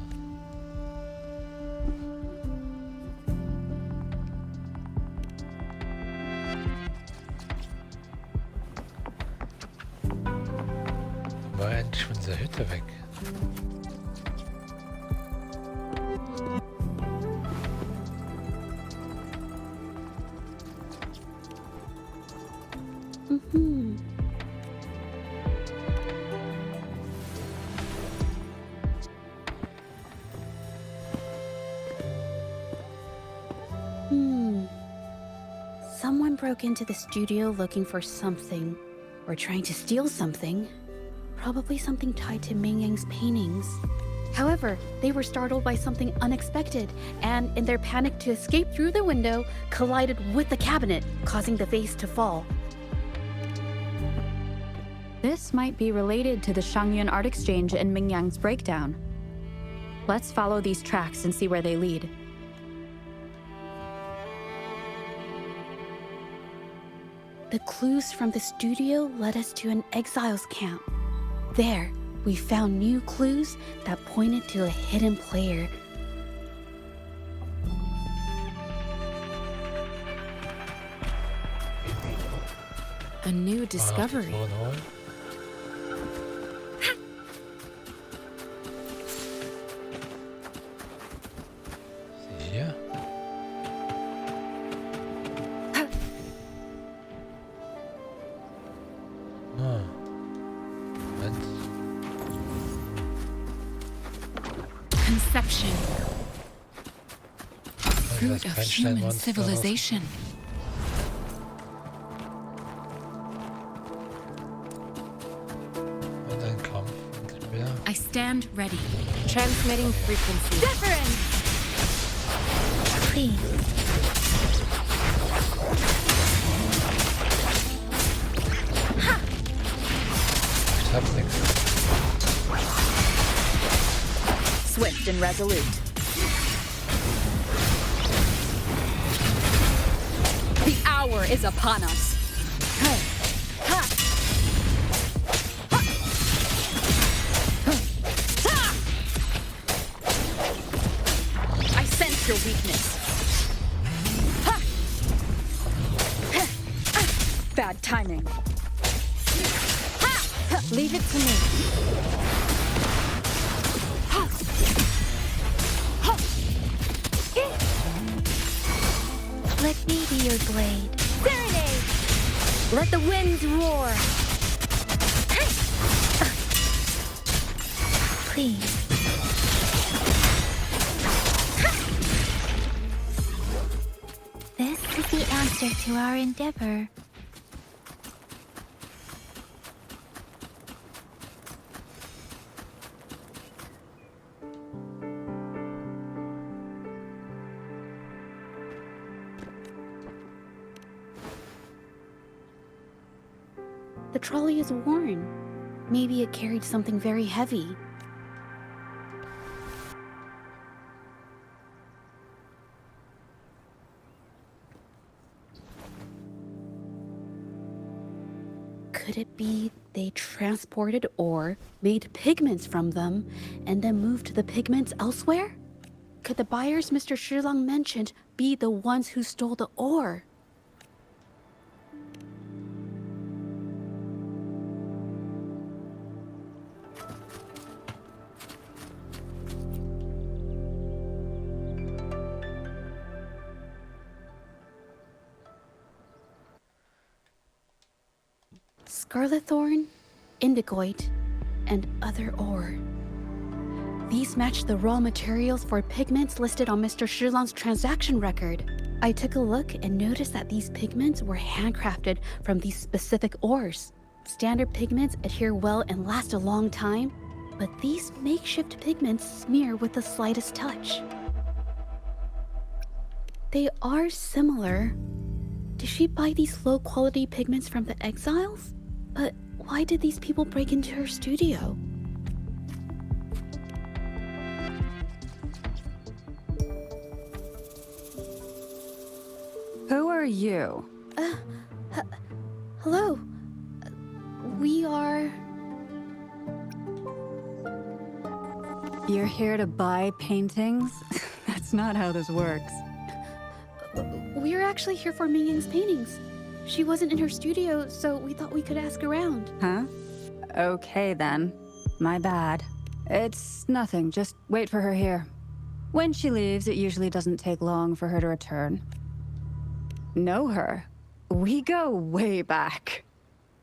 War endlich von dieser Hütte weg. Someone broke into the studio looking for something, or trying to steal something. Probably something tied to Ming Yang's paintings. However, they were startled by something unexpected, and in their panic to escape through the window, collided with the cabinet, causing the vase to fall. This might be related to the Shangyun Art Exchange and Ming Yang's breakdown. Let's follow these tracks and see where they lead. The clues from the studio led us to an exiles camp. There, we found new clues that pointed to a hidden player. A new discovery. Hier? Conception. Fruit of human civilization. Und ein Kampf mit mehr. I stand ready. Transmitting frequency. Different! Please. Ich hab nichts. Swift and resolute. The hour is upon us. I sense your weakness. Bad timing. Leave it to me. Let me be your blade. Serenade! Let the winds roar! Please. This is the answer to our endeavor. The trolley is worn. Maybe it carried something very heavy. Could it be they transported ore, made pigments from them, and then moved the pigments elsewhere? Could the buyers Mr. Shilang mentioned be the ones who stole the ore? Scarlet thorn, indigoite, and other ore. These match the raw materials for pigments listed on Mr. Shilang's transaction record. I took a look and noticed that these pigments were handcrafted from these specific ores. Standard pigments adhere well and last a long time, but these makeshift pigments smear with the slightest touch. They are similar. Did she buy these low-quality pigments from the exiles? But why did these people break into her studio? Who are you? Hello. We are... You're here to buy paintings? That's not how this works. We're actually here for Ming Yang's paintings. She wasn't in her studio, so we thought we could ask around. Huh? Okay then. My bad. It's nothing, just wait for her here. When she leaves, it usually doesn't take long for her to return. Know her? We go way back.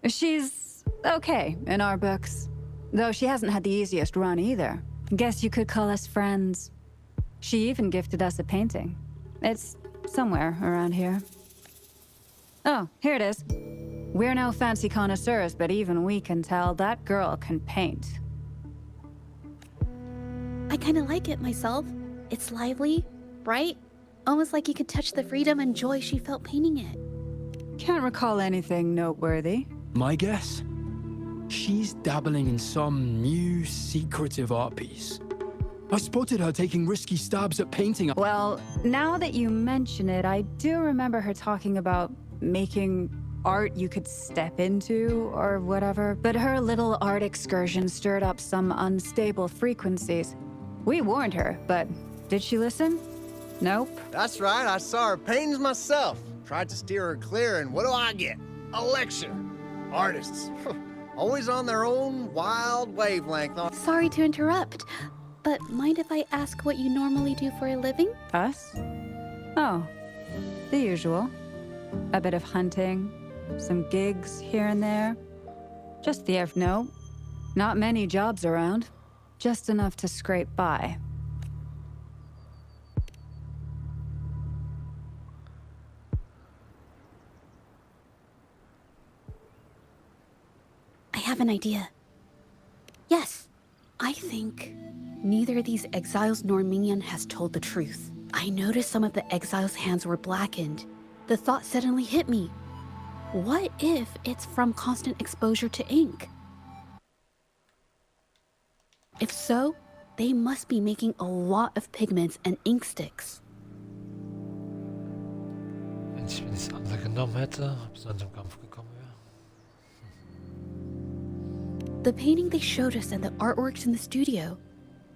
She's okay in our books. Though she hasn't had the easiest run either. Guess you could call us friends. She even gifted us a painting. It's somewhere around here. Oh, here it is. We're no fancy connoisseurs, but even we can tell that girl can paint. I kind of like it myself. It's lively, bright, almost like you could touch the freedom and joy she felt painting it. Can't recall anything noteworthy. My guess? She's dabbling in some new secretive art piece. I spotted her taking risky stabs at painting. Well, now that you mention it, I do remember her talking about making art you could step into or whatever. But her little art excursion stirred up some unstable frequencies. We warned her, but did she listen? Nope. That's right, I saw her paintings myself. Tried to steer her clear, and what do I get? A lecture. Artists. Always on their own wild wavelength. Sorry to interrupt, but mind if I ask what you normally do for a living? Us? Oh, the usual. A bit of hunting, some gigs here and there. Just the no, not many jobs around. Just enough to scrape by. I have an idea. Yes, I think neither these exiles nor Mingyan has told the truth. I noticed some of the exiles' hands were blackened. The thought suddenly hit me. What if it's from constant exposure to ink? If so, they must be making a lot of pigments and ink sticks. Wenn ich mir das andere genommen hätte, ob es dann zum Kampf gekommen wäre. The painting they showed us and the artworks in the studio,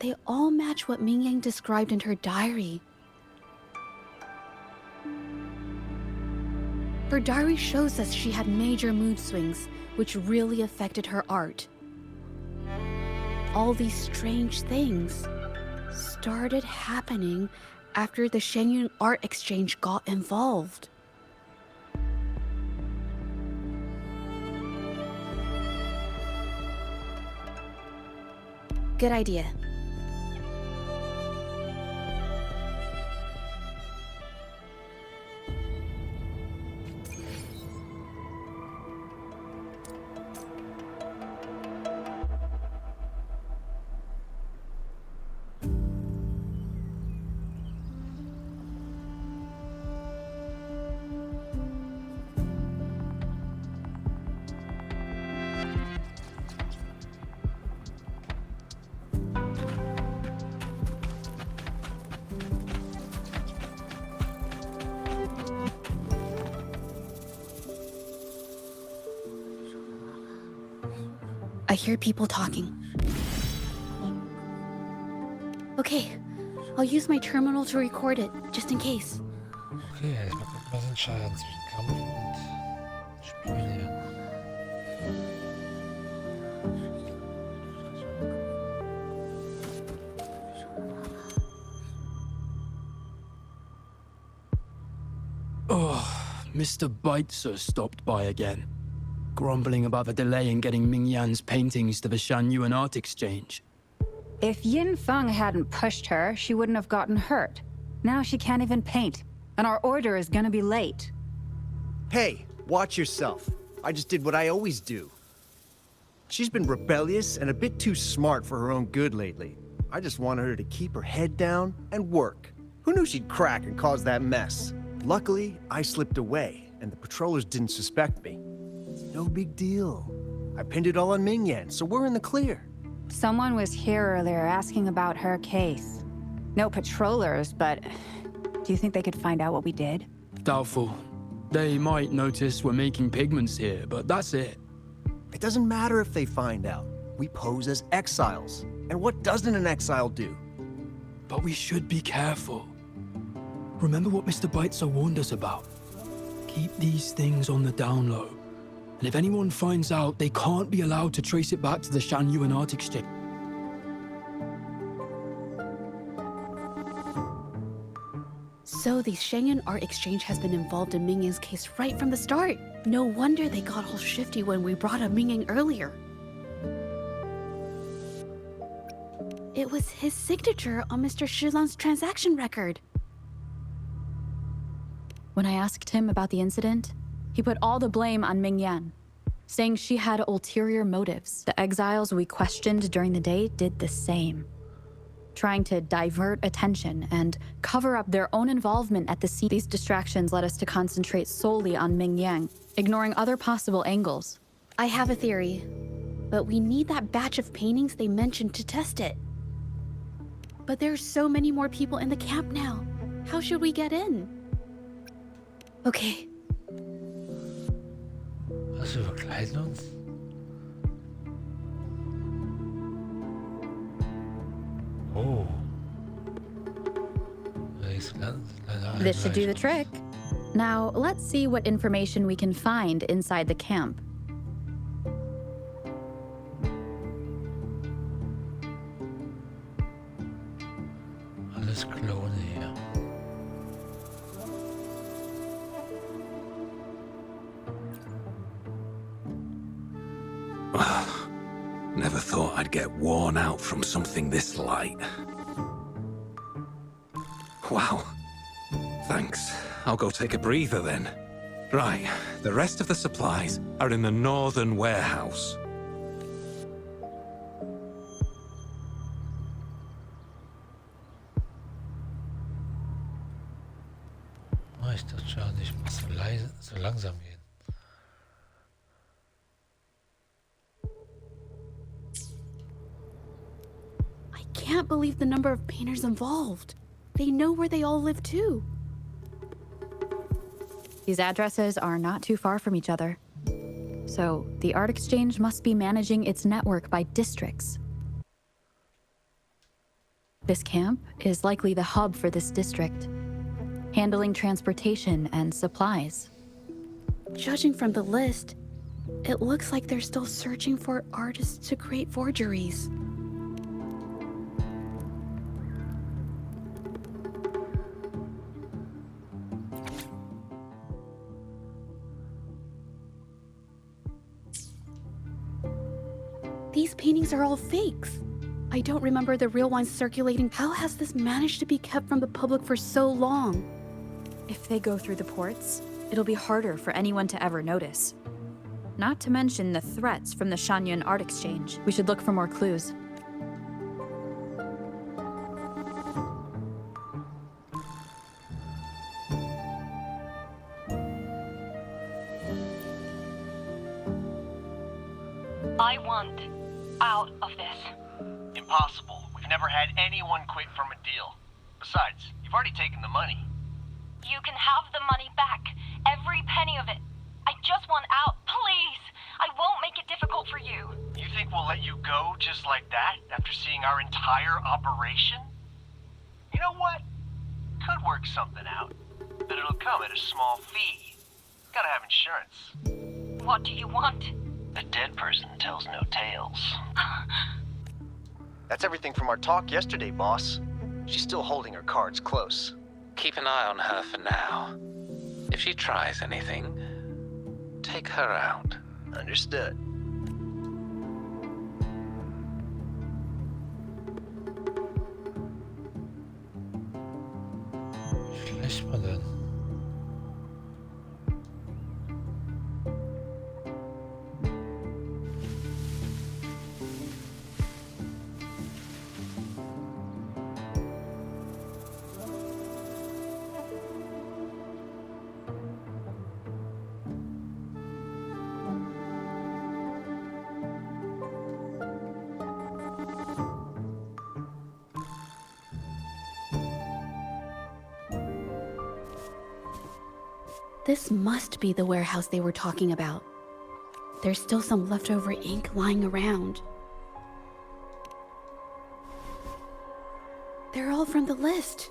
they all match what Ming Yang described in her diary. Her diary shows us she had major mood swings, which really affected her art. All these strange things started happening after the Shenyun Art Exchange got involved. Good idea. I hear people talking. Okay, I'll use my terminal to record it, just in case. Okay, erstmal gucken, was entscheiden zwischen Kampf und Spielen hier. Oh, Mr. Beitzer stopped by again, grumbling about the delay in getting Ming Yan's paintings to the Shanyuan Art Exchange. If Yin Feng hadn't pushed her, she wouldn't have gotten hurt. Now she can't even paint, and our order is gonna be late. Hey, watch yourself. I just did what I always do. She's been rebellious and a bit too smart for her own good lately. I just wanted her to keep her head down and work. Who knew she'd crack and cause that mess? Luckily, I slipped away, and the patrollers didn't suspect me. It's no big deal. I pinned it all on Ming Yan, so we're in the clear. Someone was here earlier asking about her case. No patrollers, but do you think they could find out what we did? Doubtful. They might notice we're making pigments here, but that's it. It doesn't matter if they find out. We pose as exiles. And what doesn't an exile do? But we should be careful. Remember what Mr. Beitzer warned us about. Keep these things on the down low. And if anyone finds out, they can't be allowed to trace it back to the Shanyuan Art Exchange. So the Shangyuan Art Exchange has been involved in Ming Yang's case right from the start. No wonder they got all shifty when we brought up Ming Yang earlier. It was his signature on Mr. Shilan's transaction record. When I asked him about the incident, he put all the blame on Ming Yan, saying she had ulterior motives. The exiles we questioned during the day did the same, trying to divert attention and cover up their own involvement at the scene. These distractions led us to concentrate solely on Ming Yang, ignoring other possible angles. I have a theory, but we need that batch of paintings they mentioned to test it. But there's so many more people in the camp now. How should we get in? Okay. Was, wir verkleiden uns? Oh. This should do the trick. Now, let's see what information we can find inside the camp. Alles Klone hier. Never thought I'd get worn out from something this light. Wow. Thanks. I'll go take a breather then. Right, the rest of the supplies are in the northern warehouse. Oh, ich dachte schon, ich muss so leise, so langsam gehen. I can't believe the number of painters involved. They know where they all live too. These addresses are not too far from each other. So, the Art Exchange must be managing its network by districts. This camp is likely the hub for this district, handling transportation and supplies. Judging from the list, it looks like they're still searching for artists to create forgeries. These paintings are all fakes. I don't remember the real ones circulating. How has this managed to be kept from the public for so long? If they go through the ports, it'll be harder for anyone to ever notice. Not to mention the threats from the Shanyun Art Exchange. We should look for more clues. I want out of this. Impossible. We've never had anyone quit from a deal. Besides, you've already taken the money. You can have the money back. Every penny of it. I just want out, please. I won't make it difficult for you. You think we'll let you go just like that after seeing our entire operation? You know what? Could work something out. But it'll come at a small fee. Gotta have insurance. What do you want? A dead person tells no tales. That's everything from our talk yesterday, boss. She's still holding her cards close. Keep an eye on her for now. If she tries anything, take her out. Understood. Schlecht mal denn. This must be the warehouse they were talking about. There's still some leftover ink lying around. They're all from the list.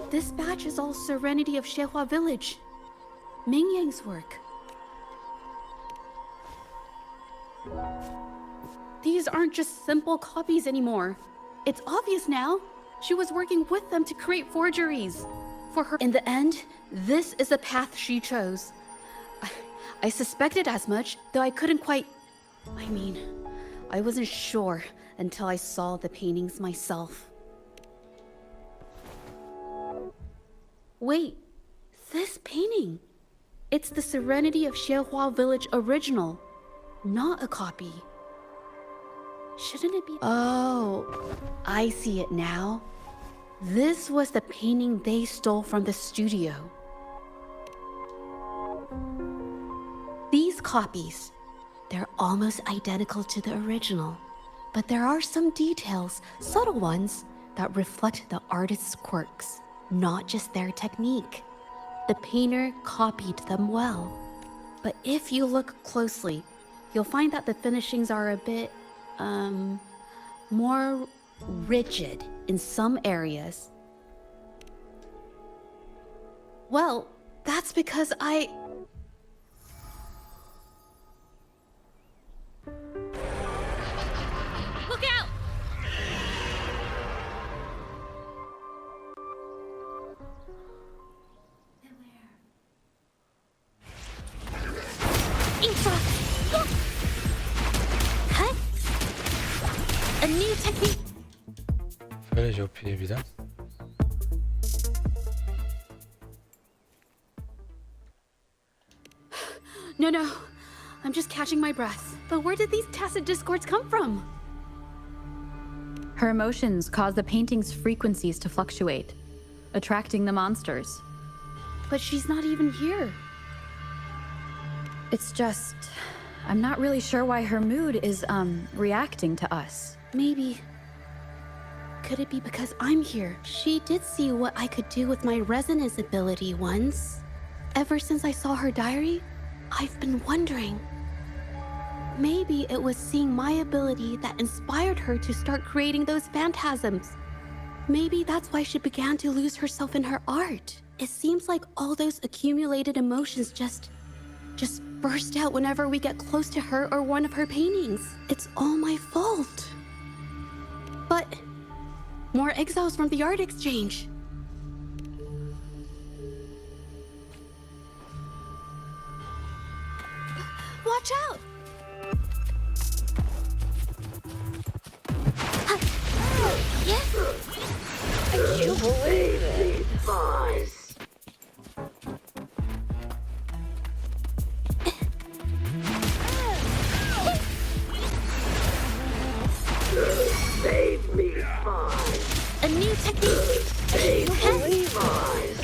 This batch is all Serenity of Shehua Village. Ming Yang's work. These aren't just simple copies anymore. It's obvious now. She was working with them to create forgeries. For her. In the end, this is the path she chose. I suspected as much, though I couldn't quite... I wasn't sure until I saw the paintings myself. Wait, this painting. It's the Serenity of Shehua Village original, not a copy. Shouldn't it be? Oh, I see it now. This was the painting they stole from the studio. These copies, they're almost identical to the original, but there are some details, subtle ones, that reflect the artist's quirks, not just their technique. The painter copied them well. But if you look closely, you'll find that the finishings are a bit, more rigid in some areas. Well, that's because Look out! Huh? A new technique. Völlig OP wieder. No. I'm just catching my breath. But where did these tacit discords come from? Her emotions cause the painting's frequencies to fluctuate, attracting the monsters. But she's not even here. It's just... I'm not really sure why her mood is, reacting to us. Maybe... Could it be because I'm here? She did see what I could do with my resonance ability once. Ever since I saw her diary, I've been wondering. Maybe it was seeing my ability that inspired her to start creating those phantasms. Maybe that's why she began to lose herself in her art. It seems like all those accumulated emotions just burst out whenever we get close to her or one of her paintings. It's all my fault. But more exiles from the art exchange. Watch out! You believe these lies? Save me, Levi's. A new technique. Save Levi's.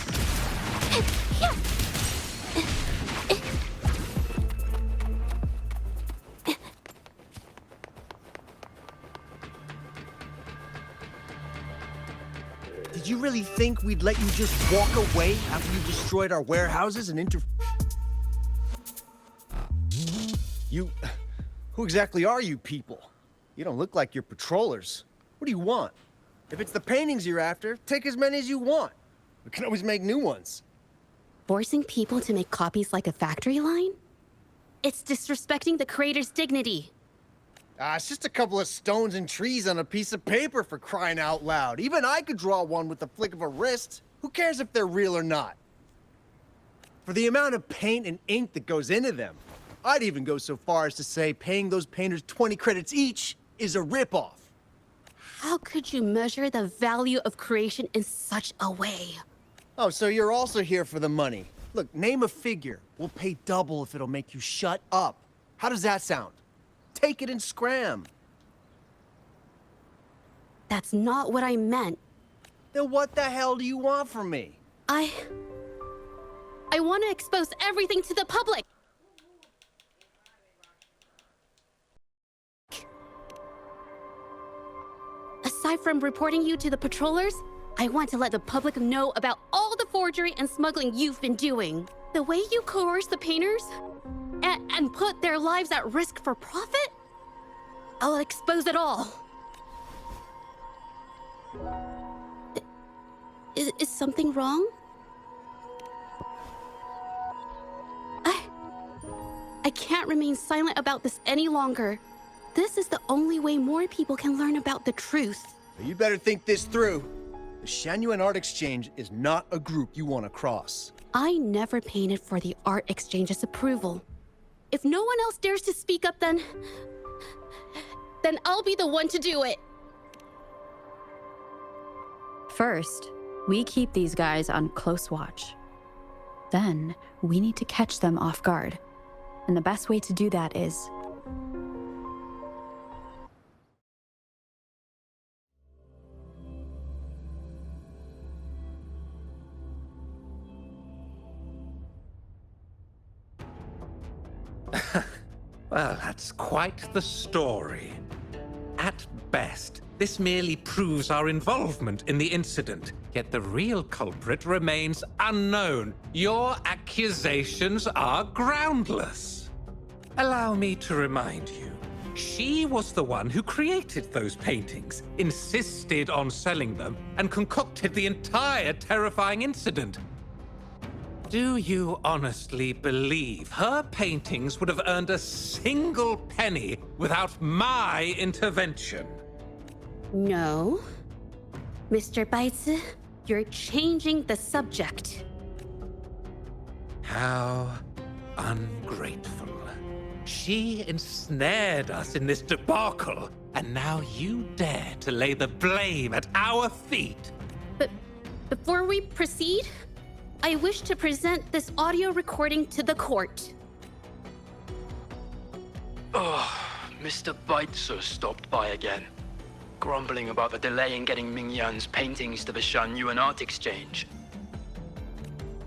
Did you really think we'd let you just walk away after you destroyed our warehouses and Who exactly are you people? You don't look like you're patrollers. What do you want? If it's the paintings you're after, take as many as you want. We can always make new ones. Forcing people to make copies like a factory line? It's disrespecting the creator's dignity. It's just a couple of stones and trees on a piece of paper, for crying out loud. Even I could draw one with the flick of a wrist. Who cares if they're real or not? For the amount of paint and ink that goes into them, I'd even go so far as to say paying those painters 20 credits each is a ripoff. How could you measure the value of creation in such a way? Oh, so you're also here for the money. Look, name a figure. We'll pay double if it'll make you shut up. How does that sound? Take it and scram. That's not what I meant. Then what the hell do you want from me? I want to expose everything to the public. Aside from reporting you to the patrollers, I want to let the public know about all the forgery and smuggling you've been doing. The way you coerce the painters and put their lives at risk for profit? I'll expose it all. Is something wrong? I can't remain silent about this any longer. This is the only way more people can learn about the truth. You better think this through. The Shanyuan Art Exchange is not a group you want to cross. I never painted for the Art Exchange's approval. If no one else dares to speak up, then I'll be the one to do it. First, we keep these guys on close watch. Then, we need to catch them off guard. And the best way to do that is... Well, that's quite the story. At best, this merely proves our involvement in the incident, yet the real culprit remains unknown. Your accusations are groundless. Allow me to remind you, she was the one who created those paintings, insisted on selling them, and concocted the entire terrifying incident. Do you honestly believe her paintings would have earned a single penny without my intervention? No. Mr. Baitsu, you're changing the subject. How ungrateful. She ensnared us in this debacle, and now you dare to lay the blame at our feet. But before we proceed, I wish to present this audio recording to the court. Mr. Baitsu stopped by again, grumbling about the delay in getting Mingyan's paintings to the Shanyuan Art Exchange.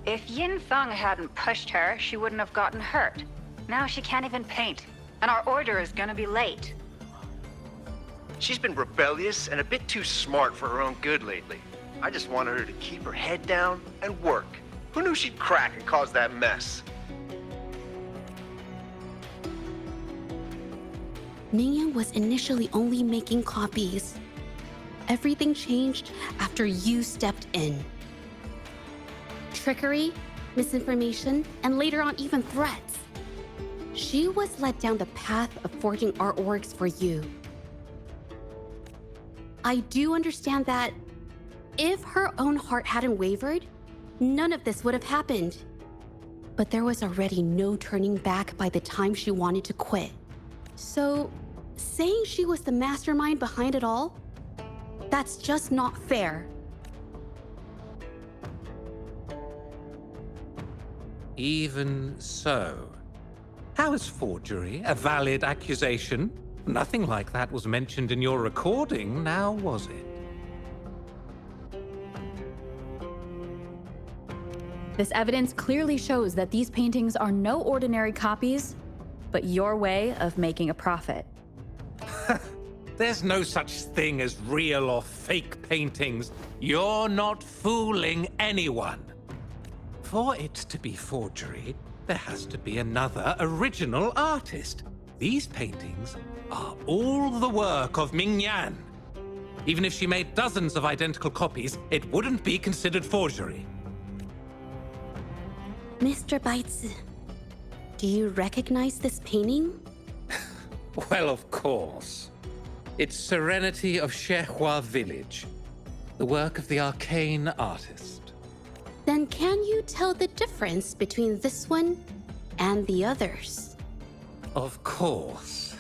If Yin Feng hadn't pushed her, she wouldn't have gotten hurt. Now she can't even paint, and our order is gonna be late. She's been rebellious and a bit too smart for her own good lately. I just wanted her to keep her head down and work. Who knew she'd crack and cause that mess? Mingyan was initially only making copies. Everything changed after you stepped in. Trickery, misinformation, and later on even threats. She was led down the path of forging artworks for you. I do understand that if her own heart hadn't wavered, none of this would have happened. But there was already no turning back by the time she wanted to quit. So, saying she was the mastermind behind it all, That's just not fair. Even so, how is forgery a valid accusation? Nothing like that was mentioned in your recording, now was it? This evidence clearly shows that these paintings are no ordinary copies, but your way of making a profit. There's no such thing as real or fake paintings. You're not fooling anyone. For it to be forgery, there has to be another original artist. These paintings are all the work of Ming Yan. Even if she made dozens of identical copies, it wouldn't be considered forgery. Mr. Baitsu, do you recognize this painting? Well, of course. It's Serenity of Shehua Village, the work of the arcane artist. Then can you tell the difference between this one and the others? Of course.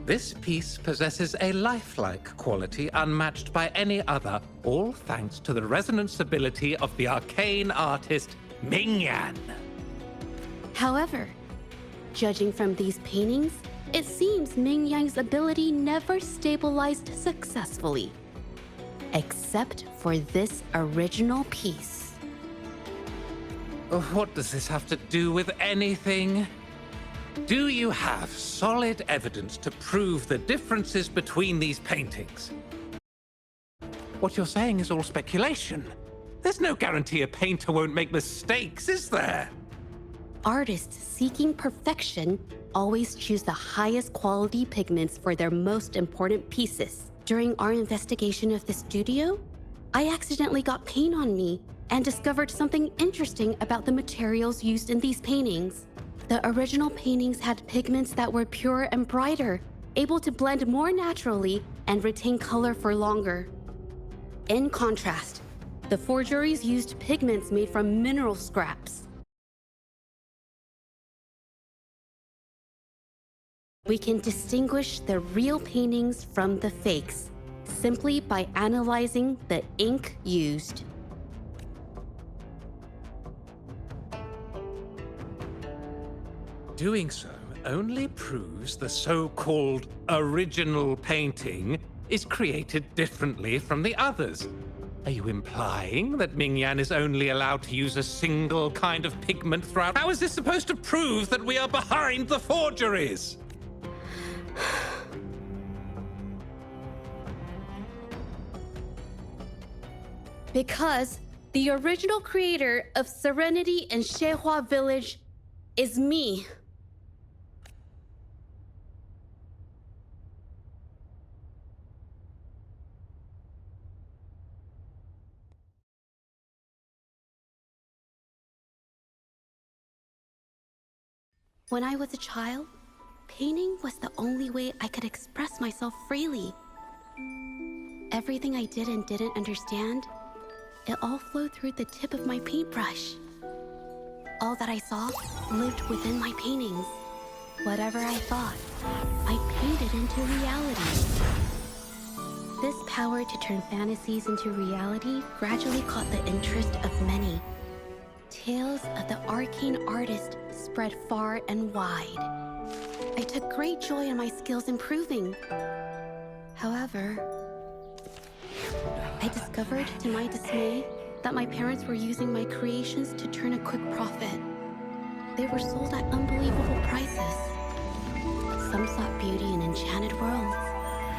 This piece possesses a lifelike quality unmatched by any other, all thanks to the resonance ability of the arcane artist Ming Yan. However, judging from these paintings, it seems Ming Yan's ability never stabilized successfully. Except for this original piece. What does this have to do with anything? Do you have solid evidence to prove the differences between these paintings? What you're saying is all speculation. There's no guarantee a painter won't make mistakes, is there? Artists seeking perfection always choose the highest quality pigments for their most important pieces. During our investigation of the studio, I accidentally got paint on me and discovered something interesting about the materials used in these paintings. The original paintings had pigments that were purer and brighter, able to blend more naturally and retain color for longer. In contrast, the forgeries used pigments made from mineral scraps. We can distinguish the real paintings from the fakes simply by analyzing the ink used. Doing so only proves the so-called original painting is created differently from the others. Are you implying that Ming Yan is only allowed to use a single kind of pigment throughout? How is this supposed to prove that we are behind the forgeries? Because the original creator of Serenity and Shehua Village is me. When I was a child, painting was the only way I could express myself freely. Everything I did and didn't understand, it all flowed through the tip of my paintbrush. All that I saw lived within my paintings. Whatever I thought, I painted into reality. This power to turn fantasies into reality gradually caught the interest of many. Tales of the arcane artist spread far and wide. I took great joy in my skills improving. However, I discovered, to my dismay, that my parents were using my creations to turn a quick profit. They were sold at unbelievable prices. Some sought beauty in enchanted worlds,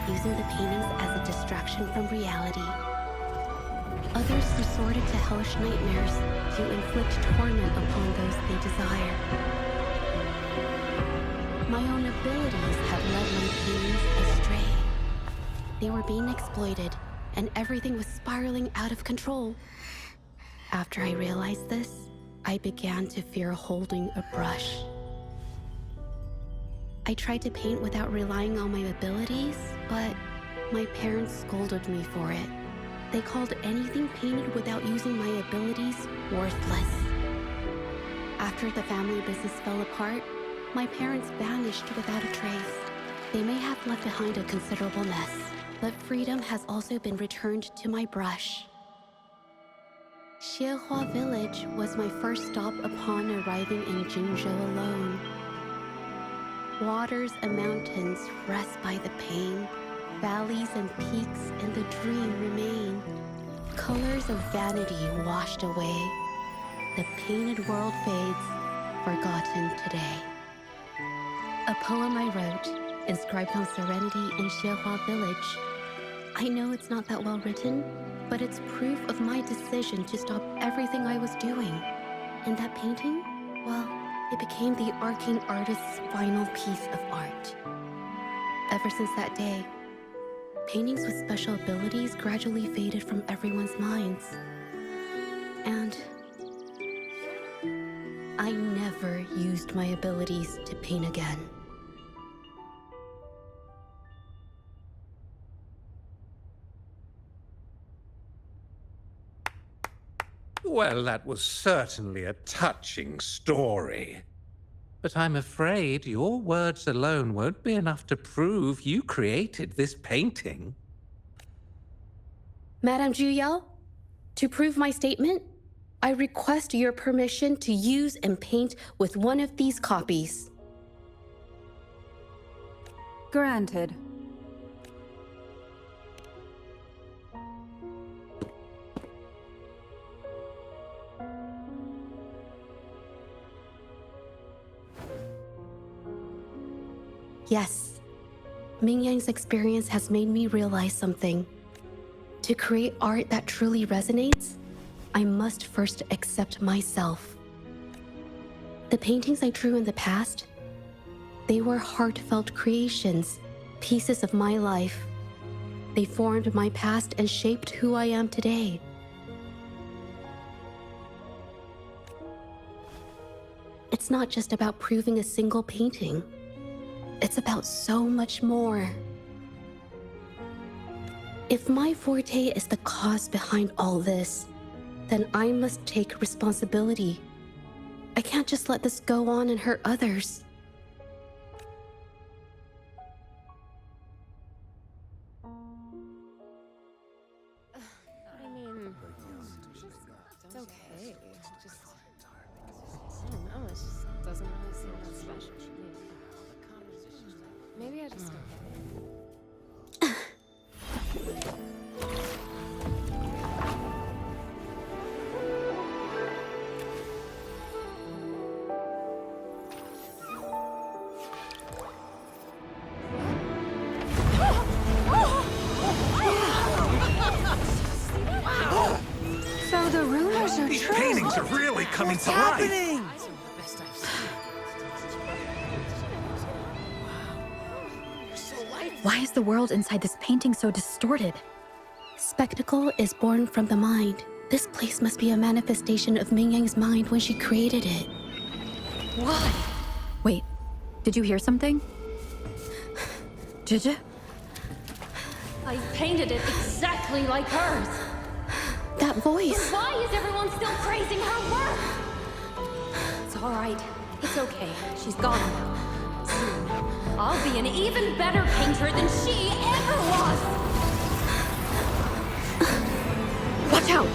using the paintings as a distraction from reality. Others resorted to hellish nightmares to inflict torment upon those they desire. My own abilities have led my paintings astray. They were being exploited, and everything was spiraling out of control. After I realized this, I began to fear holding a brush. I tried to paint without relying on my abilities, but my parents scolded me for it. They called anything painted without using my abilities worthless. After the family business fell apart, my parents vanished without a trace. They may have left behind a considerable mess, but freedom has also been returned to my brush. Xiehua Village was my first stop upon arriving in Jinzhou alone. Waters and mountains rest by the pain. Valleys and peaks in the dream remain. Colors of vanity washed away. The painted world fades, forgotten today. A poem I wrote, inscribed on serenity in Xiehua Village. I know it's not that well written, but it's proof of my decision to stop everything I was doing. And that painting, well, it became the arcane artist's final piece of art. Ever since that day, paintings with special abilities gradually faded from everyone's minds. And I never used my abilities to paint again. Well, that was certainly a touching story. But I'm afraid your words alone won't be enough to prove you created this painting. Madame Juyao, to prove my statement, I request your permission to use and paint with one of these copies. Granted. Yes, Ming Yang's experience has made me realize something. To create art that truly resonates, I must first accept myself. The paintings I drew in the past, they were heartfelt creations, pieces of my life. They formed my past and shaped who I am today. It's not just about proving a single painting. It's about so much more. If my forte is the cause behind all this, then I must take responsibility. I can't just let this go on and hurt others. I mean, it's okay. Just, I don't know, it just doesn't really seem that special to me. Maybe I just don't get it. So the rumors are These true. paintings are really coming to life. Why is the world inside this painting so distorted? Spectacle is born from the mind. This place must be a manifestation of Ming Yang's mind when she created it. What? Wait, did you hear something? Jija? I painted it exactly like hers. That voice. But why is everyone still praising her work? It's all right. It's okay. She's gone now. Soon, I'll be an even better painter than she ever was. Watch out!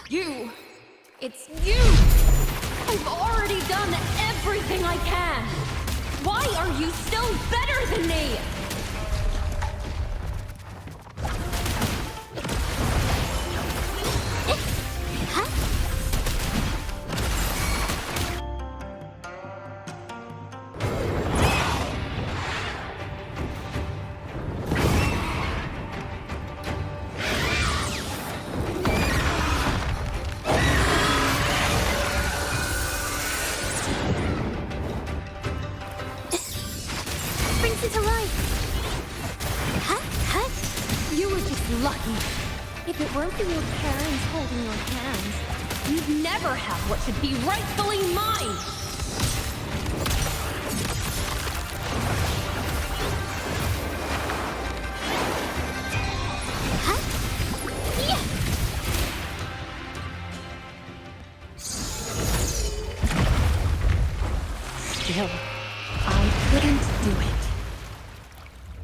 You! It's you! I've already done everything I can! Why are you still better than me? Brings it to life. You were just lucky. If it weren't for your parents holding your hands, you'd never have what should be rightfully mine!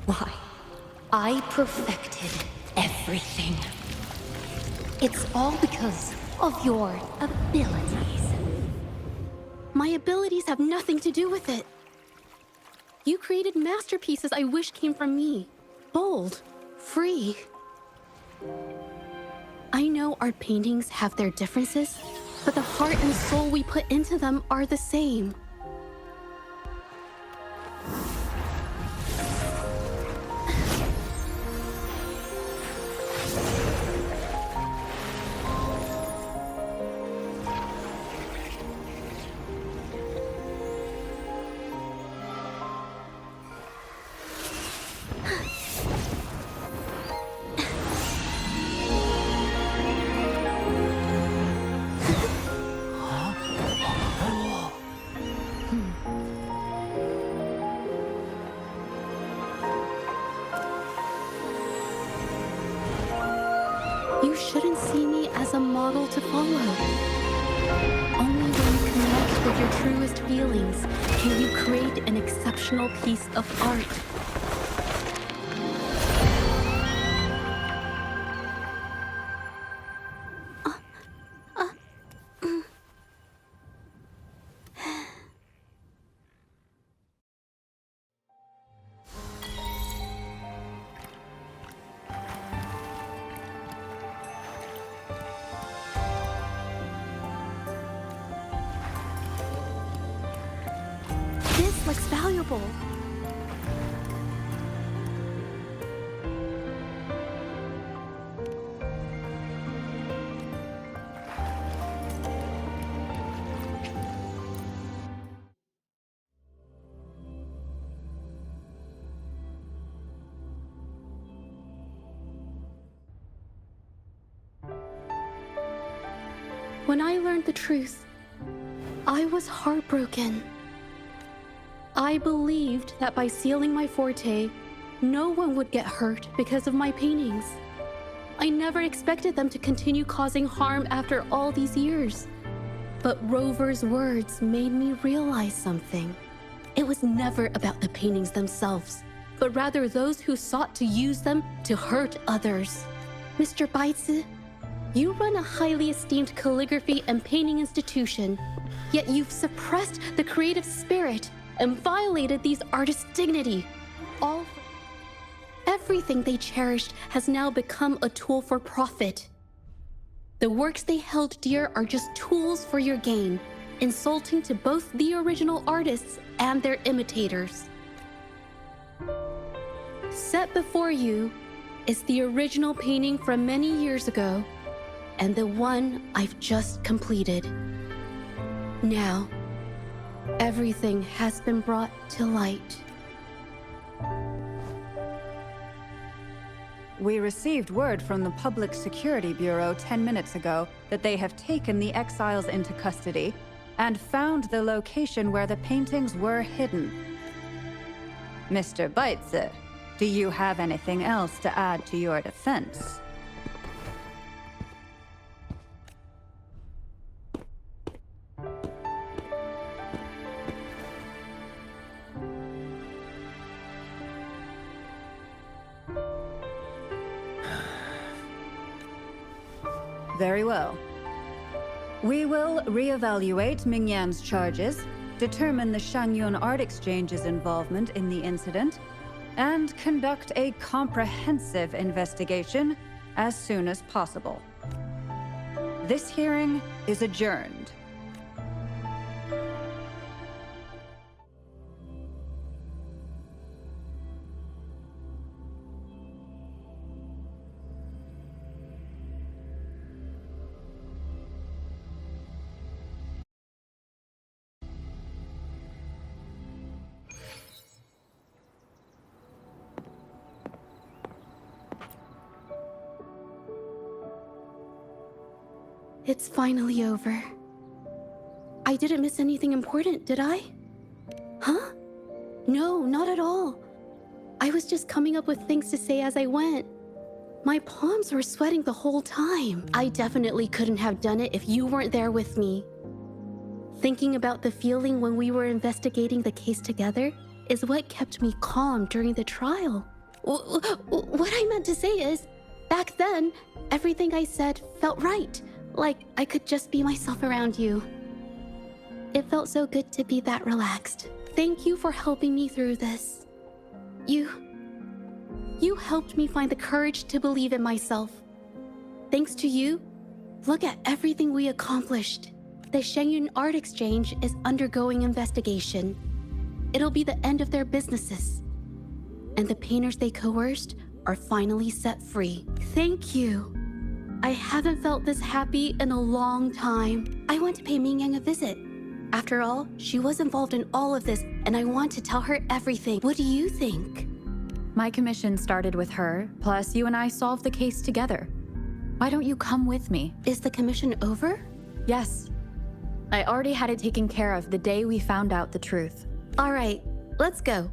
Why, I perfected everything. It's all because of your abilities. My abilities have nothing to do with it. You created masterpieces I wish came from me. Bold, free. I know art paintings have their differences, but the heart and soul we put into them are the same. You shouldn't see me as a model to follow. Only when you connect with your truest feelings can you create an exceptional piece of art. This looks valuable. When I learned the truth, I was heartbroken. I believed that by sealing my forte, no one would get hurt because of my paintings. I never expected them to continue causing harm after all these years. But Rover's words made me realize something. It was never about the paintings themselves, but rather those who sought to use them to hurt others. Mr. Baitsu, you run a highly esteemed calligraphy and painting institution, yet you've suppressed the creative spirit and violated these artists' dignity. Everything they cherished has now become a tool for profit. The works they held dear are just tools for your gain, insulting to both the original artists and their imitators. Set before you is the original painting from many years ago, and the one I've just completed. Now, everything has been brought to light. We received word from the Public Security Bureau 10 minutes ago that they have taken the exiles into custody and found the location where the paintings were hidden. Mr. Baitsu, do you have anything else to add to your defense? Very well. We will reevaluate Mingyan's charges, determine the Shangyun Art Exchange's involvement in the incident, and conduct a comprehensive investigation as soon as possible. This hearing is adjourned. It's finally over. I didn't miss anything important, did I? Huh? No, not at all. I was just coming up with things to say as I went. My palms were sweating the whole time. I definitely couldn't have done it if you weren't there with me. Thinking about the feeling when we were investigating the case together is what kept me calm during the trial. What I meant to say is, back then, everything I said felt right. Like I could just be myself around you. It felt so good to be that relaxed. Thank you for helping me through this. You helped me find the courage to believe in myself. Thanks to you, look at everything we accomplished. The Shenyun Art Exchange is undergoing investigation. It'll be the end of their businesses. And the painters they coerced are finally set free. Thank you. I haven't felt this happy in a long time. I want to pay Mingyang a visit. After all, she was involved in all of this, and I want to tell her everything. What do you think? My commission started with her, plus you and I solved the case together. Why don't you come with me? Is the commission over? Yes. I already had it taken care of the day we found out the truth. All right, let's go.